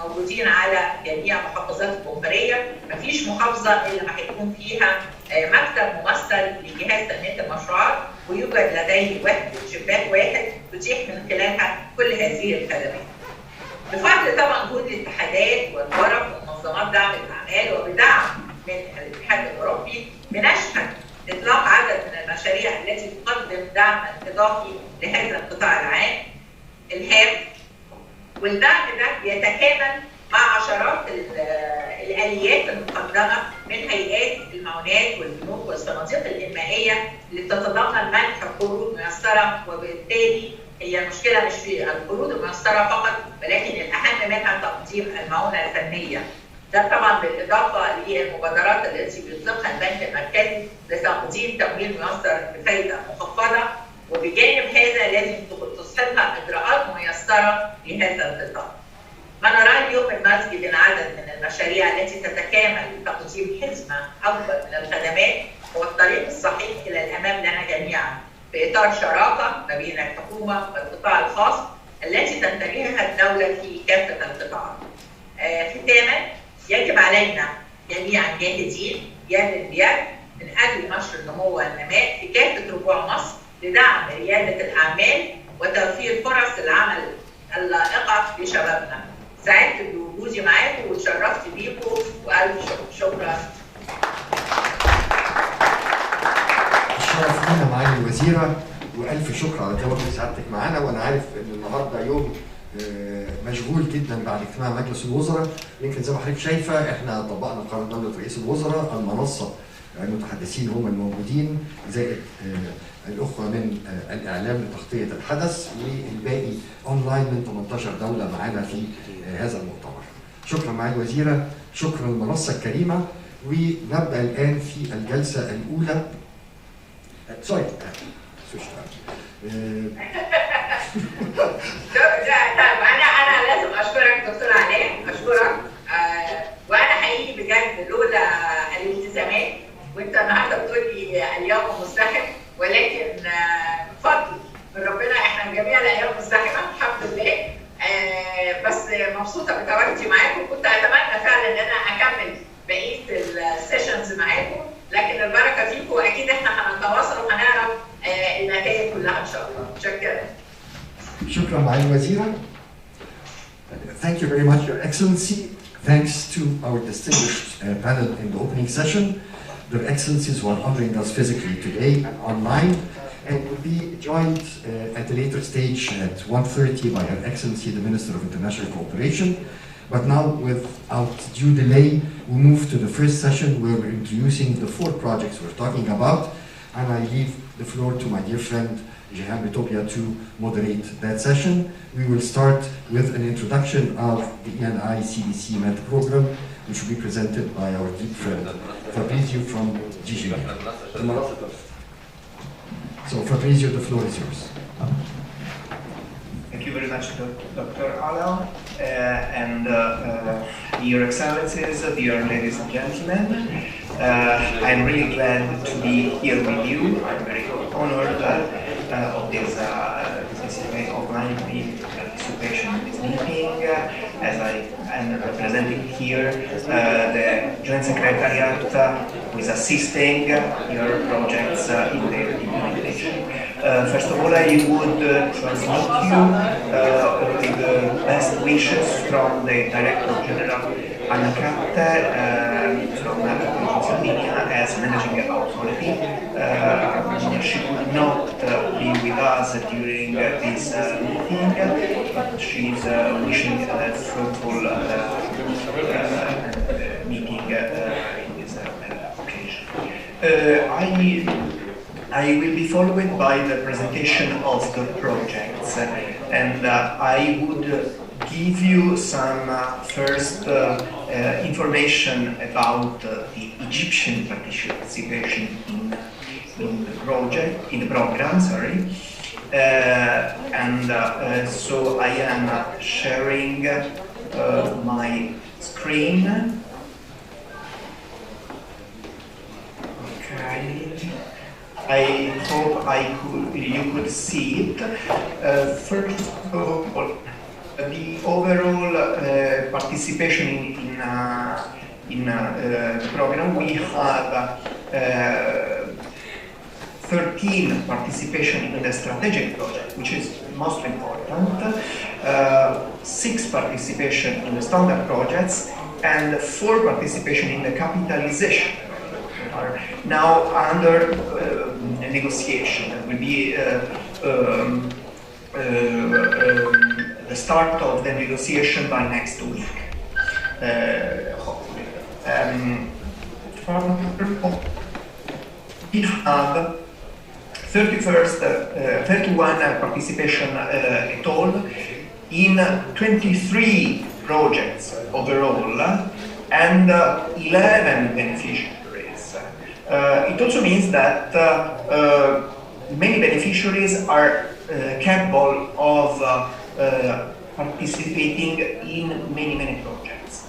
موجودين على جميع محافظات الجمهوريه. مفيش محافظه الا ما هيكون فيها مكتب ممثل لجهاز تنميه المشروعات ويوجد لديه شباك واحد تتيح من خلالها كل هذه الخدمات. بفضل طبعا جهود الاتحادات والورق ومنظمات دعم الاعمال وبدعم من الاتحاد الاوروبي بنشهد اطلاق عدد من المشاريع التي تقدم دعما اضافي لهذا القطاع الهام، والدعم ده بيتكامل مع عشرات الاليات المقدمه من هيئات المعونات والبنوك والصناديق الانمائيه اللي بتتضمن منح قروض ميسره، وبالتالي هي المشكله مش في القروض الميسره فقط ولكن الاهم منها تقديم المعونه الفنيه. ده طبعا بالاضافه للمبادرات التي بيطلقها البنك المركزي لتقديم تمويل ميسر بفائده مخفضه، وبجانب هذا لازم تصحبها اجراءات ميسره لهذا القطاع. ما نراه اليوم المزج بين عدد من المشاريع التي تتكامل لتقديم حزمه اكبر من الخدمات هو الطريق الصحيح الى الامام لنا جميعا في اطار شراكه ما بين الحكومه والقطاع الخاص التي تنتهجها الدوله في كافه القطاعات. ختاما يجب علينا جميعا جاهزين يد بيد من اجل نشر النمو والنماء في كافه ربوع مصر لدعم رياده الاعمال وتوفير فرص العمل اللائقه لشبابنا. سعدت بوجودي معاكم واتشرفت بيكم والف شكرا. الشرف لنا معالي الوزيره والف شكر على تواجد سعادتك معانا، وانا عارف ان النهارده يوم مشغول جدا بعد اجتماع مجلس الوزراء. يمكن زي ما حضرتك شايفه احنا طبقنا قرار دوله رئيس الوزراء، المنصه المتحدثين هم الموجودين زائد الاخوه من الاعلام لتغطيه الحدث، والباقي اونلاين من 18 دوله معانا في هذا المؤتمر. شكرا معالي الوزيره، شكرا للمنصه الكريمه، ونبدا الان في الجلسه الاولى. سوري انا لازم اشكرك دكتور علاء، اشكرك وانا حقيقي بجد لولا الالتزامات وانت مبسوطه بتواجدي معاكم، كنت اتمنى فعلا ان انا اكمل بقيه السيشنز معاكم، لكن البركه فيكم واكيد احنا هنتواصل وهنعرف النتائج كلها ان شاء الله. شكرا. شكرا معالي الوزيرة. Thank you very much, Your Excellency. Thanks to our distinguished panel in the opening session. Their Excellencies who are honoring us physically today and online, and will be joined at a later stage at 1:30 by Her Excellency the Minister of International Cooperation. But now, without due delay, we move to the first session where we're introducing the 4 projects we're talking about, and I leave the floor to my dear friend Jehan Bitopia to moderate that session. We will start with an introduction of the ENI CDC MET program, which will be presented by our dear friend Fabrizio from GGB. So Fabrizio, the floor is yours. Thank you very much, Dr. Alam, and Your Excellencies, dear ladies and gentlemen. I'm really glad to be here with you. I'm very honored of this participation in this meeting, as I am representing here the Joint Secretariat who is assisting your projects in their implementation. First of all, I would transmit you with the best wishes from the Director General Anna Katte from Sardinia as managing authority. She could not be with us during this meeting, but she's wishing a fruitful meeting in this occasion. I will be followed by the presentation of the projects, and I would give you some first information about the Egyptian participation in the program. So I am sharing my screen. Okay. I hope you could see it. First of all, the overall participation in the program, we have 13 participation in the strategic project, which is most important, 6 participation in the standard projects, and 4 participation in the capitalization. Are now under negotiation. It will be the start of the negotiation by next week. Hopefully. We have 31 participation at all in 23 projects overall and 11 beneficiaries. It also means that many beneficiaries are capable of participating in many projects.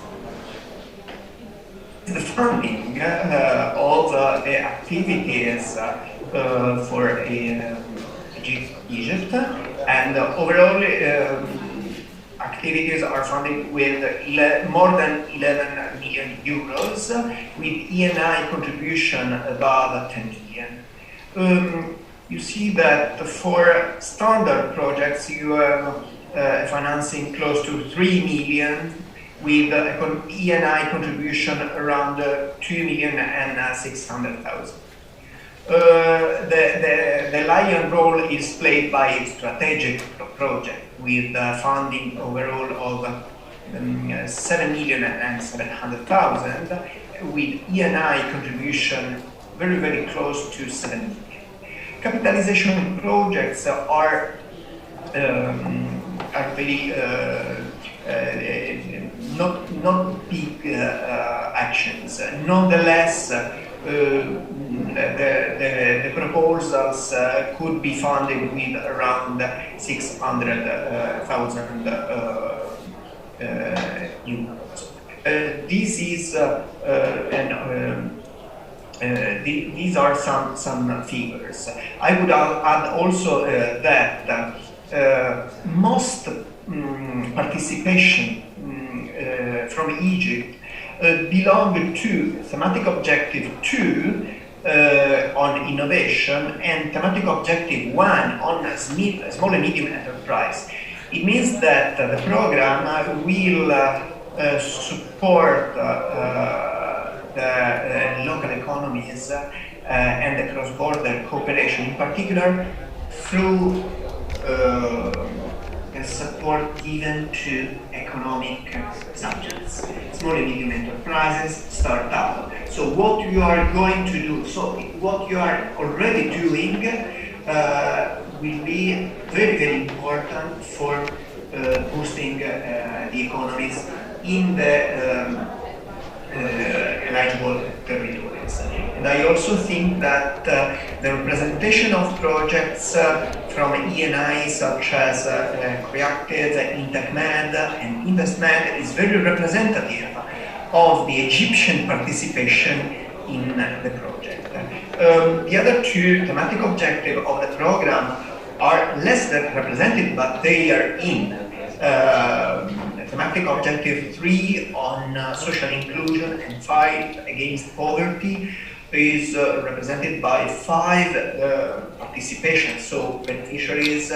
The funding of the activities for Egypt, and overall activities are funded with more than 11 million euros, with ENI contribution above 10 million. You see that for standard projects you have financing close to 3 million, with ENI contribution around 2,600,000. The lion role is played by strategic project with funding overall of 7,700,000, with ENI contribution very close to 7 million. Capitalization projects are very not big actions. Nonetheless, the proposals could be funded with around 600,000 euros. These are some figures. I would add also that most participation from Egypt belong to thematic objective 2 on innovation and thematic objective 1 on small and medium enterprise. It means that the program will support the local economies and the cross-border cooperation, in particular through support given to economic subjects, small and medium enterprises, startup. So what you are going to do, what you are already doing will be very, very important for boosting the economies in the eligible territories. And I also think that the representation of projects from ENI such as Creacted, IntechMed and InvestMed is very representative of the Egyptian participation in the project. The other two thematic objectives of the program are less represented, but they are in. Thematic objective 3 on social inclusion and fight against poverty is represented by 5 participations, so beneficiaries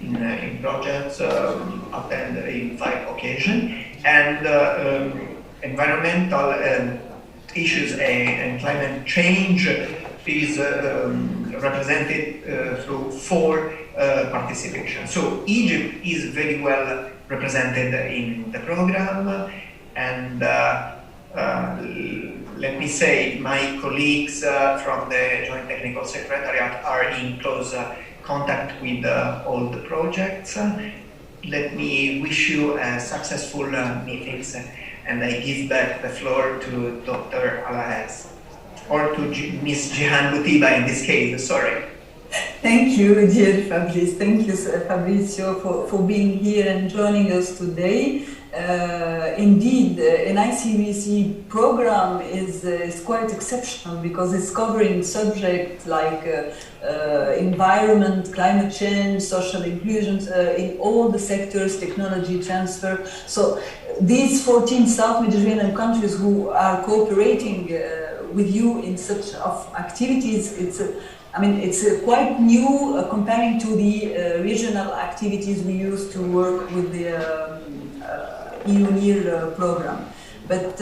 in projects attend in 5 occasions, and environmental issues and climate change is represented through 4 participation. So Egypt is very well represented in the program, and let me say my colleagues from the Joint Technical Secretariat are in close contact with all the projects. Let me wish you successful meetings, and I give back the floor to Dr. Alaez, or to Ms. Jihan Boutiba in this case, sorry. Thank you, dear Fabrice. Thank you, Fabrizio, for being here and joining us today. Indeed, an ICBC program is quite exceptional because it's covering subjects like environment, climate change, social inclusion in all the sectors, technology transfer. So these 14 South Mediterranean countries who are cooperating with you in such activities, it's quite new comparing to the regional activities we used to work with the EU-NEAR program. But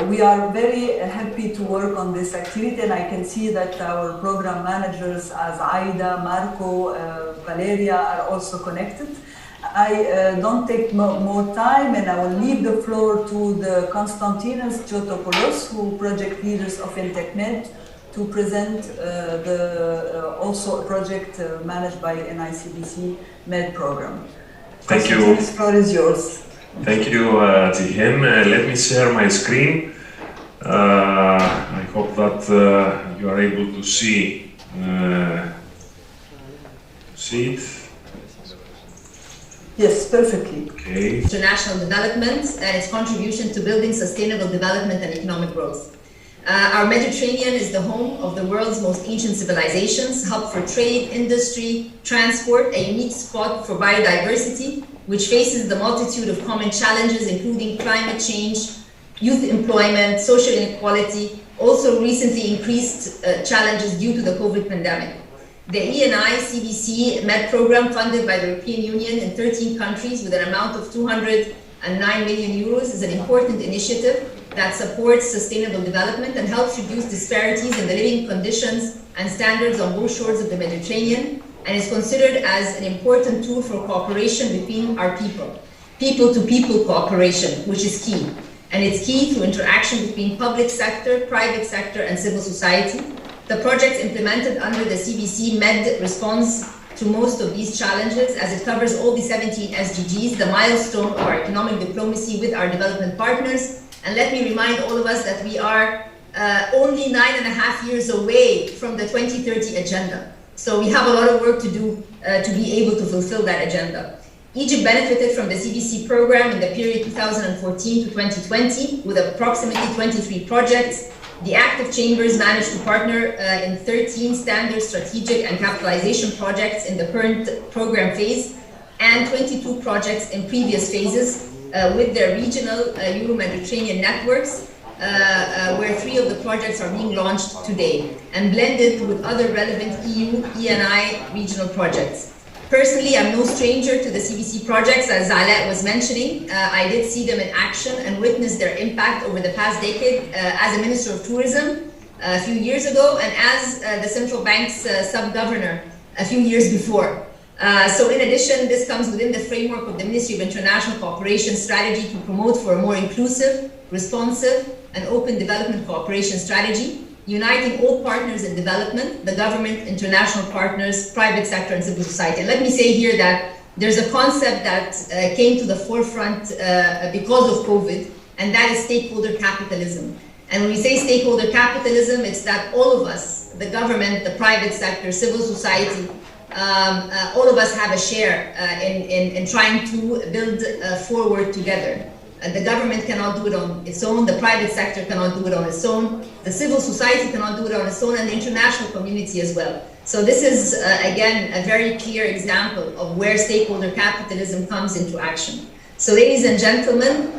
we are very happy to work on this activity, and I can see that our program managers as Aida, Marco, Valeria are also connected. I don't take more time, and I will leave the floor to the Konstantinos Chotopoulos, who project leaders of IntechMed, to present also a project managed by an ICBC Med program. Thank you. The floor is yours. Thank you, Tihem. Let me share my screen. I hope that you are able to see it. Yes, perfectly. Okay. International development and its contribution to building sustainable development and economic growth. Our Mediterranean is the home of the world's most ancient civilizations, hub for trade, industry, transport, a unique spot for biodiversity, which faces the multitude of common challenges, including climate change, youth employment, social inequality, also recently increased challenges due to the COVID pandemic. The ENI CBC Med program, funded by the European Union in 13 countries with an amount of 209 million euros, is an important initiative that supports sustainable development and helps reduce disparities in the living conditions and standards on both shores of the Mediterranean, and is considered as an important tool for cooperation between our people. People-to-people cooperation, which is key. And it's key through interaction between public sector, private sector, and civil society. The projects implemented under the CBC Med responds to most of these challenges, as it covers all the 17 SDGs, the milestone of our economic diplomacy with our development partners. And let me remind all of us that we are only 9.5 years away from the 2030 agenda. So we have a lot of work to do to be able to fulfill that agenda. Egypt benefited from the CBC program in the period 2014 to 2020 with approximately 23 projects. The active chambers managed to partner in 13 standard, strategic, and capitalization projects in the current program phase. and 22 projects in previous phases with their regional Euro-Mediterranean networks, where 3 of the projects are being launched today and blended with other relevant EU, ENI regional projects. Personally, I'm no stranger to the CBC projects, as Alaa was mentioning. I did see them in action and witness their impact over the past decade as a Minister of Tourism a few years ago and as the Central Bank's sub-governor a few years before. So in addition, this comes within the framework of the Ministry of International Cooperation strategy to promote for a more inclusive, responsive, and open development cooperation strategy, uniting all partners in development, the government, international partners, private sector, and civil society. And let me say here that there's a concept that came to the forefront because of COVID, and that is stakeholder capitalism. And when we say stakeholder capitalism, it's that all of us, the government, the private sector, civil society, all of us have a share in trying to build forward together. The government cannot do it on its own, the private sector cannot do it on its own, the civil society cannot do it on its own, and the international community as well. So this is, again, a very clear example of where stakeholder capitalism comes into action. So ladies and gentlemen,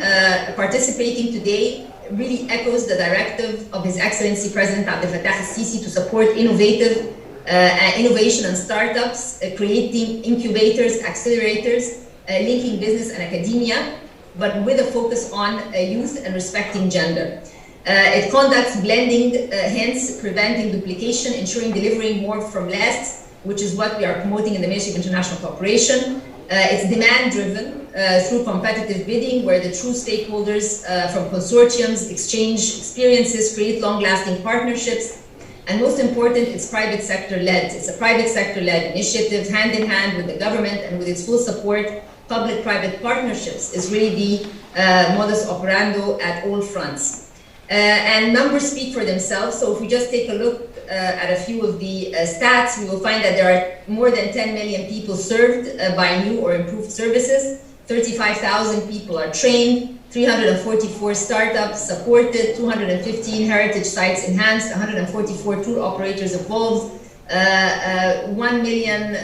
participating today really echoes the directive of His Excellency President Abdel Fattah al-Sisi to support innovation and startups, creating incubators, accelerators, linking business and academia, but with a focus on youth and respecting gender. It conducts blending, hence preventing duplication, ensuring delivering more from less, which is what we are promoting in the Ministry of International Cooperation. It's demand-driven through competitive bidding, where the true stakeholders from consortiums exchange experiences, create long-lasting partnerships, and most important, it's private sector-led. It's a private sector-led initiative, hand-in-hand with the government and with its full support. Public-private partnerships is really the modus operandi at all fronts. And numbers speak for themselves. So if we just take a look at a few of the stats, we will find that there are more than 10 million people served by new or improved services. 35,000 people are trained, 344 startups supported, 215 heritage sites enhanced, 144 tour operators involved, 1 million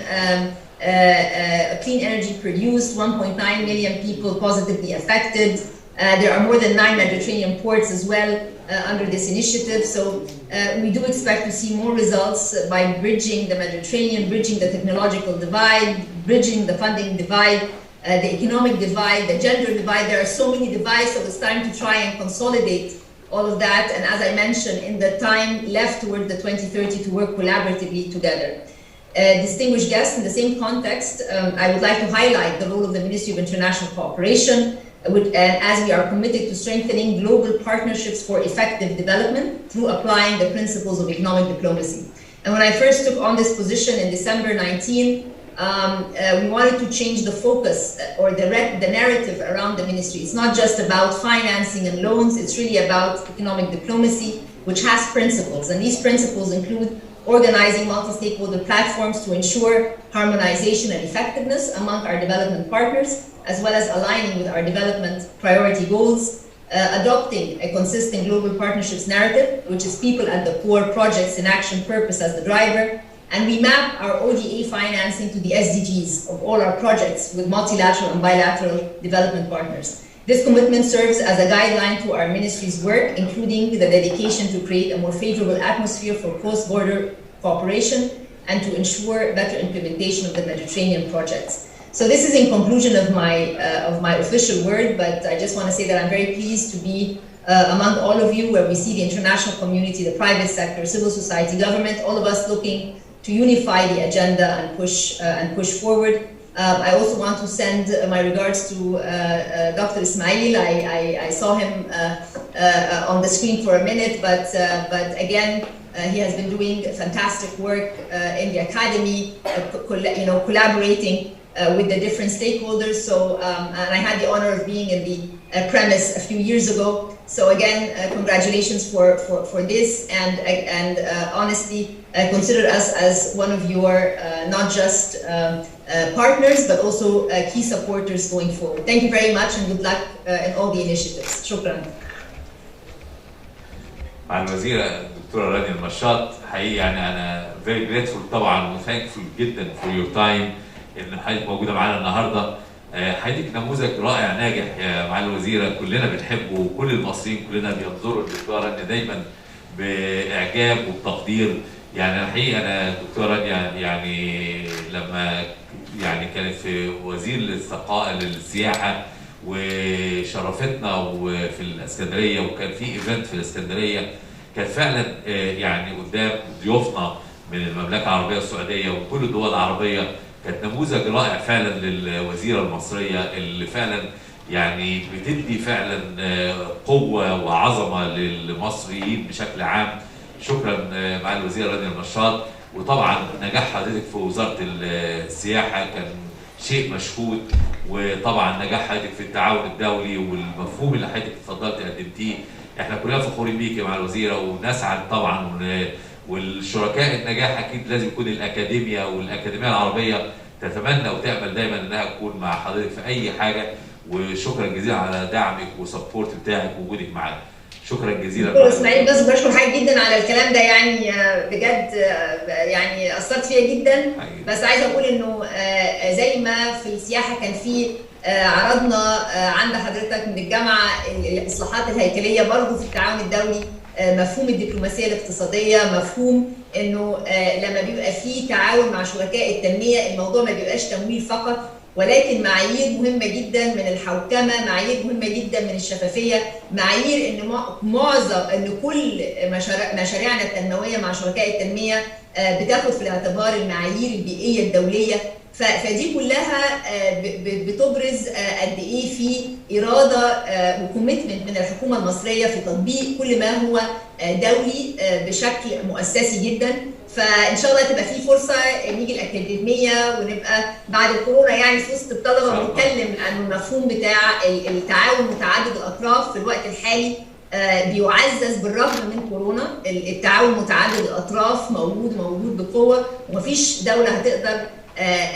clean energy produced, 1.9 million people positively affected. There are more than 9 Mediterranean ports as well under this initiative. So we do expect to see more results by bridging the Mediterranean, bridging the technological divide, bridging the funding divide, the economic divide, the gender divide. There are so many divides, so it's time to try and consolidate all of that. And as I mentioned, in the time left toward the 2030 to work collaboratively together. Distinguished guests, in the same context, I would like to highlight the role of the Ministry of International Cooperation, as we are committed to strengthening global partnerships for effective development through applying the principles of economic diplomacy. And when I first took on this position in December 19, we wanted to change the focus or the narrative around the ministry. It's not just about financing and loans, it's really about economic diplomacy, which has principles. And these principles include organizing multi-stakeholder platforms to ensure harmonization and effectiveness among our development partners, as well as aligning with our development priority goals, adopting a consistent global partnerships narrative, which is people at the core, projects in action, purpose as the driver, and we map our ODA financing to the SDGs of all our projects with multilateral and bilateral development partners. This commitment serves as a guideline to our ministry's work, including the dedication to create a more favorable atmosphere for cross-border cooperation and to ensure better implementation of the Mediterranean projects. So this is in conclusion of my official word, but I just want to say that I'm very pleased to be among all of you, where we see the international community, the private sector, civil society, government, all of us looking to unify the agenda and push forward. I also want to send my regards to Dr. Ismail. I saw him on the screen for a minute, but again, he has been doing fantastic work in the academy, collaborating with the different stakeholders. So, and I had the honor of being in the premise a few years ago. So again, congratulations for this, and honestly, consider us as one of your not just partners, but also key supporters going forward. Thank you very much, and good luck in all the initiatives. شكرا. مع الوزيرة الدكتورة رانيا المشاط، حقيقي يعني أنا very grateful طبعا و thankful جدا for your time ان حضرتك موجوده معانا النهارده. حضرتك نموذج رائع ناجح يا معالي الوزيره، كلنا بنحبه وكل المصريين كلنا بينظروا للدكتوره رانيا دايما باعجاب وبتقدير. يعني الحقيقه انا دكتوره رانيا يعني لما يعني كانت في وزير للسياحه وشرفتنا وفي الاسكندريه، وكان في ايفنت في الاسكندريه كانت فعلا يعني قدام ضيوفنا من المملكه العربيه السعوديه وكل الدول العربيه، كانت نموذج رائع فعلا للوزيره المصريه اللي فعلا يعني بتدي فعلا قوه وعظمه للمصريين بشكل عام. شكرا معالي الوزيره رانيا المشاط. وطبعا نجاح حضرتك في وزاره السياحه كان شيء مشهود، وطبعا نجاح حضرتك في التعاون الدولي والمفهوم اللي حضرتك اتفضلت قدمتيه. احنا كلنا فخورين بيكي مع الوزيره ونسعد طبعا، والشركاء النجاح اكيد لازم يكون الأكاديمية والأكاديمية العربية تتمنى وتأمل دايما انها تكون مع حضرتك في اي حاجه. وشكرا جزيلا على دعمك وسبورت بتاعك ووجودك معانا. شكرا جزيلا. دكتور اسماعيل، بس بشكر حضرتك جدا على الكلام ده، يعني بجد يعني اثرت فيا جدا. بس عايزه اقول انه زي ما في السياحه كان في عرضنا عند حضرتك من الجامعه الاصلاحات الهيكليه، برضه في التعاون الدولي مفهوم الدبلوماسيه الاقتصاديه، مفهوم انه لما بيبقى في تعاون مع شركاء التنميه الموضوع ما بيبقاش تمويل فقط، ولكن معايير مهمه جدا من الحوكمه، معايير مهمه جدا من الشفافيه، معايير ان ان كل مشاريعنا التنمويه مع شركاء التنميه بتاخد في الاعتبار المعايير البيئيه الدوليه. فدي كلها بتبرز قد ايه في اراده وكوميتمنت من الحكومه المصريه في تطبيق كل ما هو دولي بشكل مؤسسي جدا. فان شاء الله تبقى في فرصه نيجي الاكاديميه ونبقى بعد الكورونا يعني في وسط الطلبه ونتكلم عن المفهوم بتاع التعاون متعدد الاطراف. في الوقت الحالي بيعزز بالرغم من كورونا، التعاون متعدد الاطراف موجود بقوه، ومفيش دوله هتقدر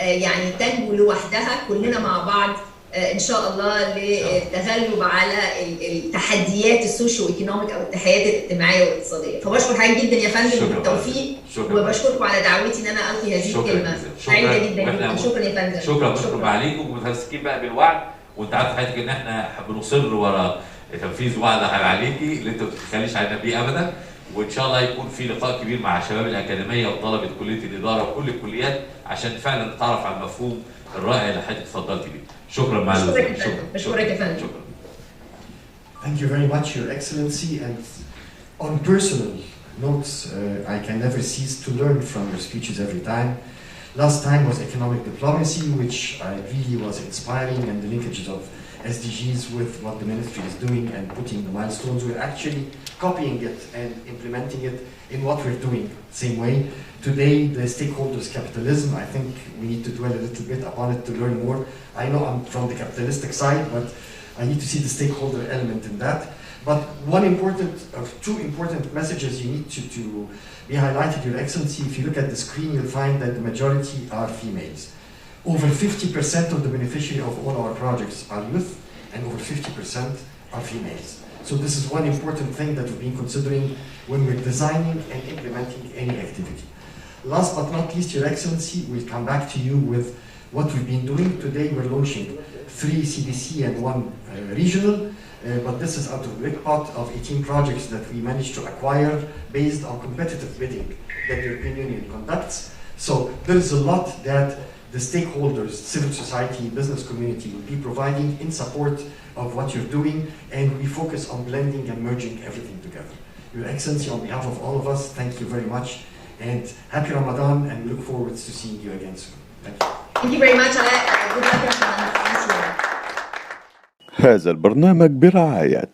يعني تنجو لوحدها، كلنا مع بعض ان شاء الله للتغلب على التحديات السوشيو ايكونوميك او التحديات الاجتماعيه والاقتصاديه. فبشكر حضرتك جدا يا فندم بالتوفيق، وبشكركم على دعوتي ان انا القي هذه الكلمه. سعيده جدا. شكرا يا فندم. شكرا عليكم، ومتمسكين بقى بالوعد، وانت عارف حضرتك ان احنا بنصر ورا تنفيذ وعد عليكي اللي انت ما بتتخليش عننا بيه ابدا. وان شاء الله يكون في لقاء كبير مع شباب الاكاديميه وطلبه كليه الاداره وكل الكليات عشان فعلا نتعرف على المفهوم الرائع اللي حضرتك اتفضلتي بيه. شكرا مع الوزير. بشكرك يا فندم. شكرا. Thank you very much, Your Excellency. And on personal notes, I can never cease to learn from your speeches every time. Last time was economic diplomacy, which really was inspiring, and the linkages of SDGs with what the ministry is doing and putting the milestones. We're actually copying it and implementing it in what we're doing same way. Today, the stakeholders capitalism, I think we need to dwell a little bit upon it to learn more. I know I'm from the capitalistic side, but I need to see the stakeholder element in that. But one important, or two important messages you need to be highlighted, Your Excellency. If you look at the screen, you'll find that the majority are females. Over 50% of the beneficiary of all our projects are youth, and over 50% are females. So this is one important thing that we've been considering when we're designing and implementing any activity. Last but not least, Your Excellency, we'll come back to you with what we've been doing. Today we're launching 3 CDC and 1 regional, but this is out of the big pot of 18 projects that we managed to acquire based on competitive bidding that the European Union conducts. So there is a lot that the stakeholders, civil society, business community will be providing in support of what you're doing, and we focus on blending and merging everything together. Your Excellency, on behalf of all of us, thank you very much, and happy Ramadan, and we look forward to seeing you again soon. Thank you. Thank you very much. هذا البرنامج برعاية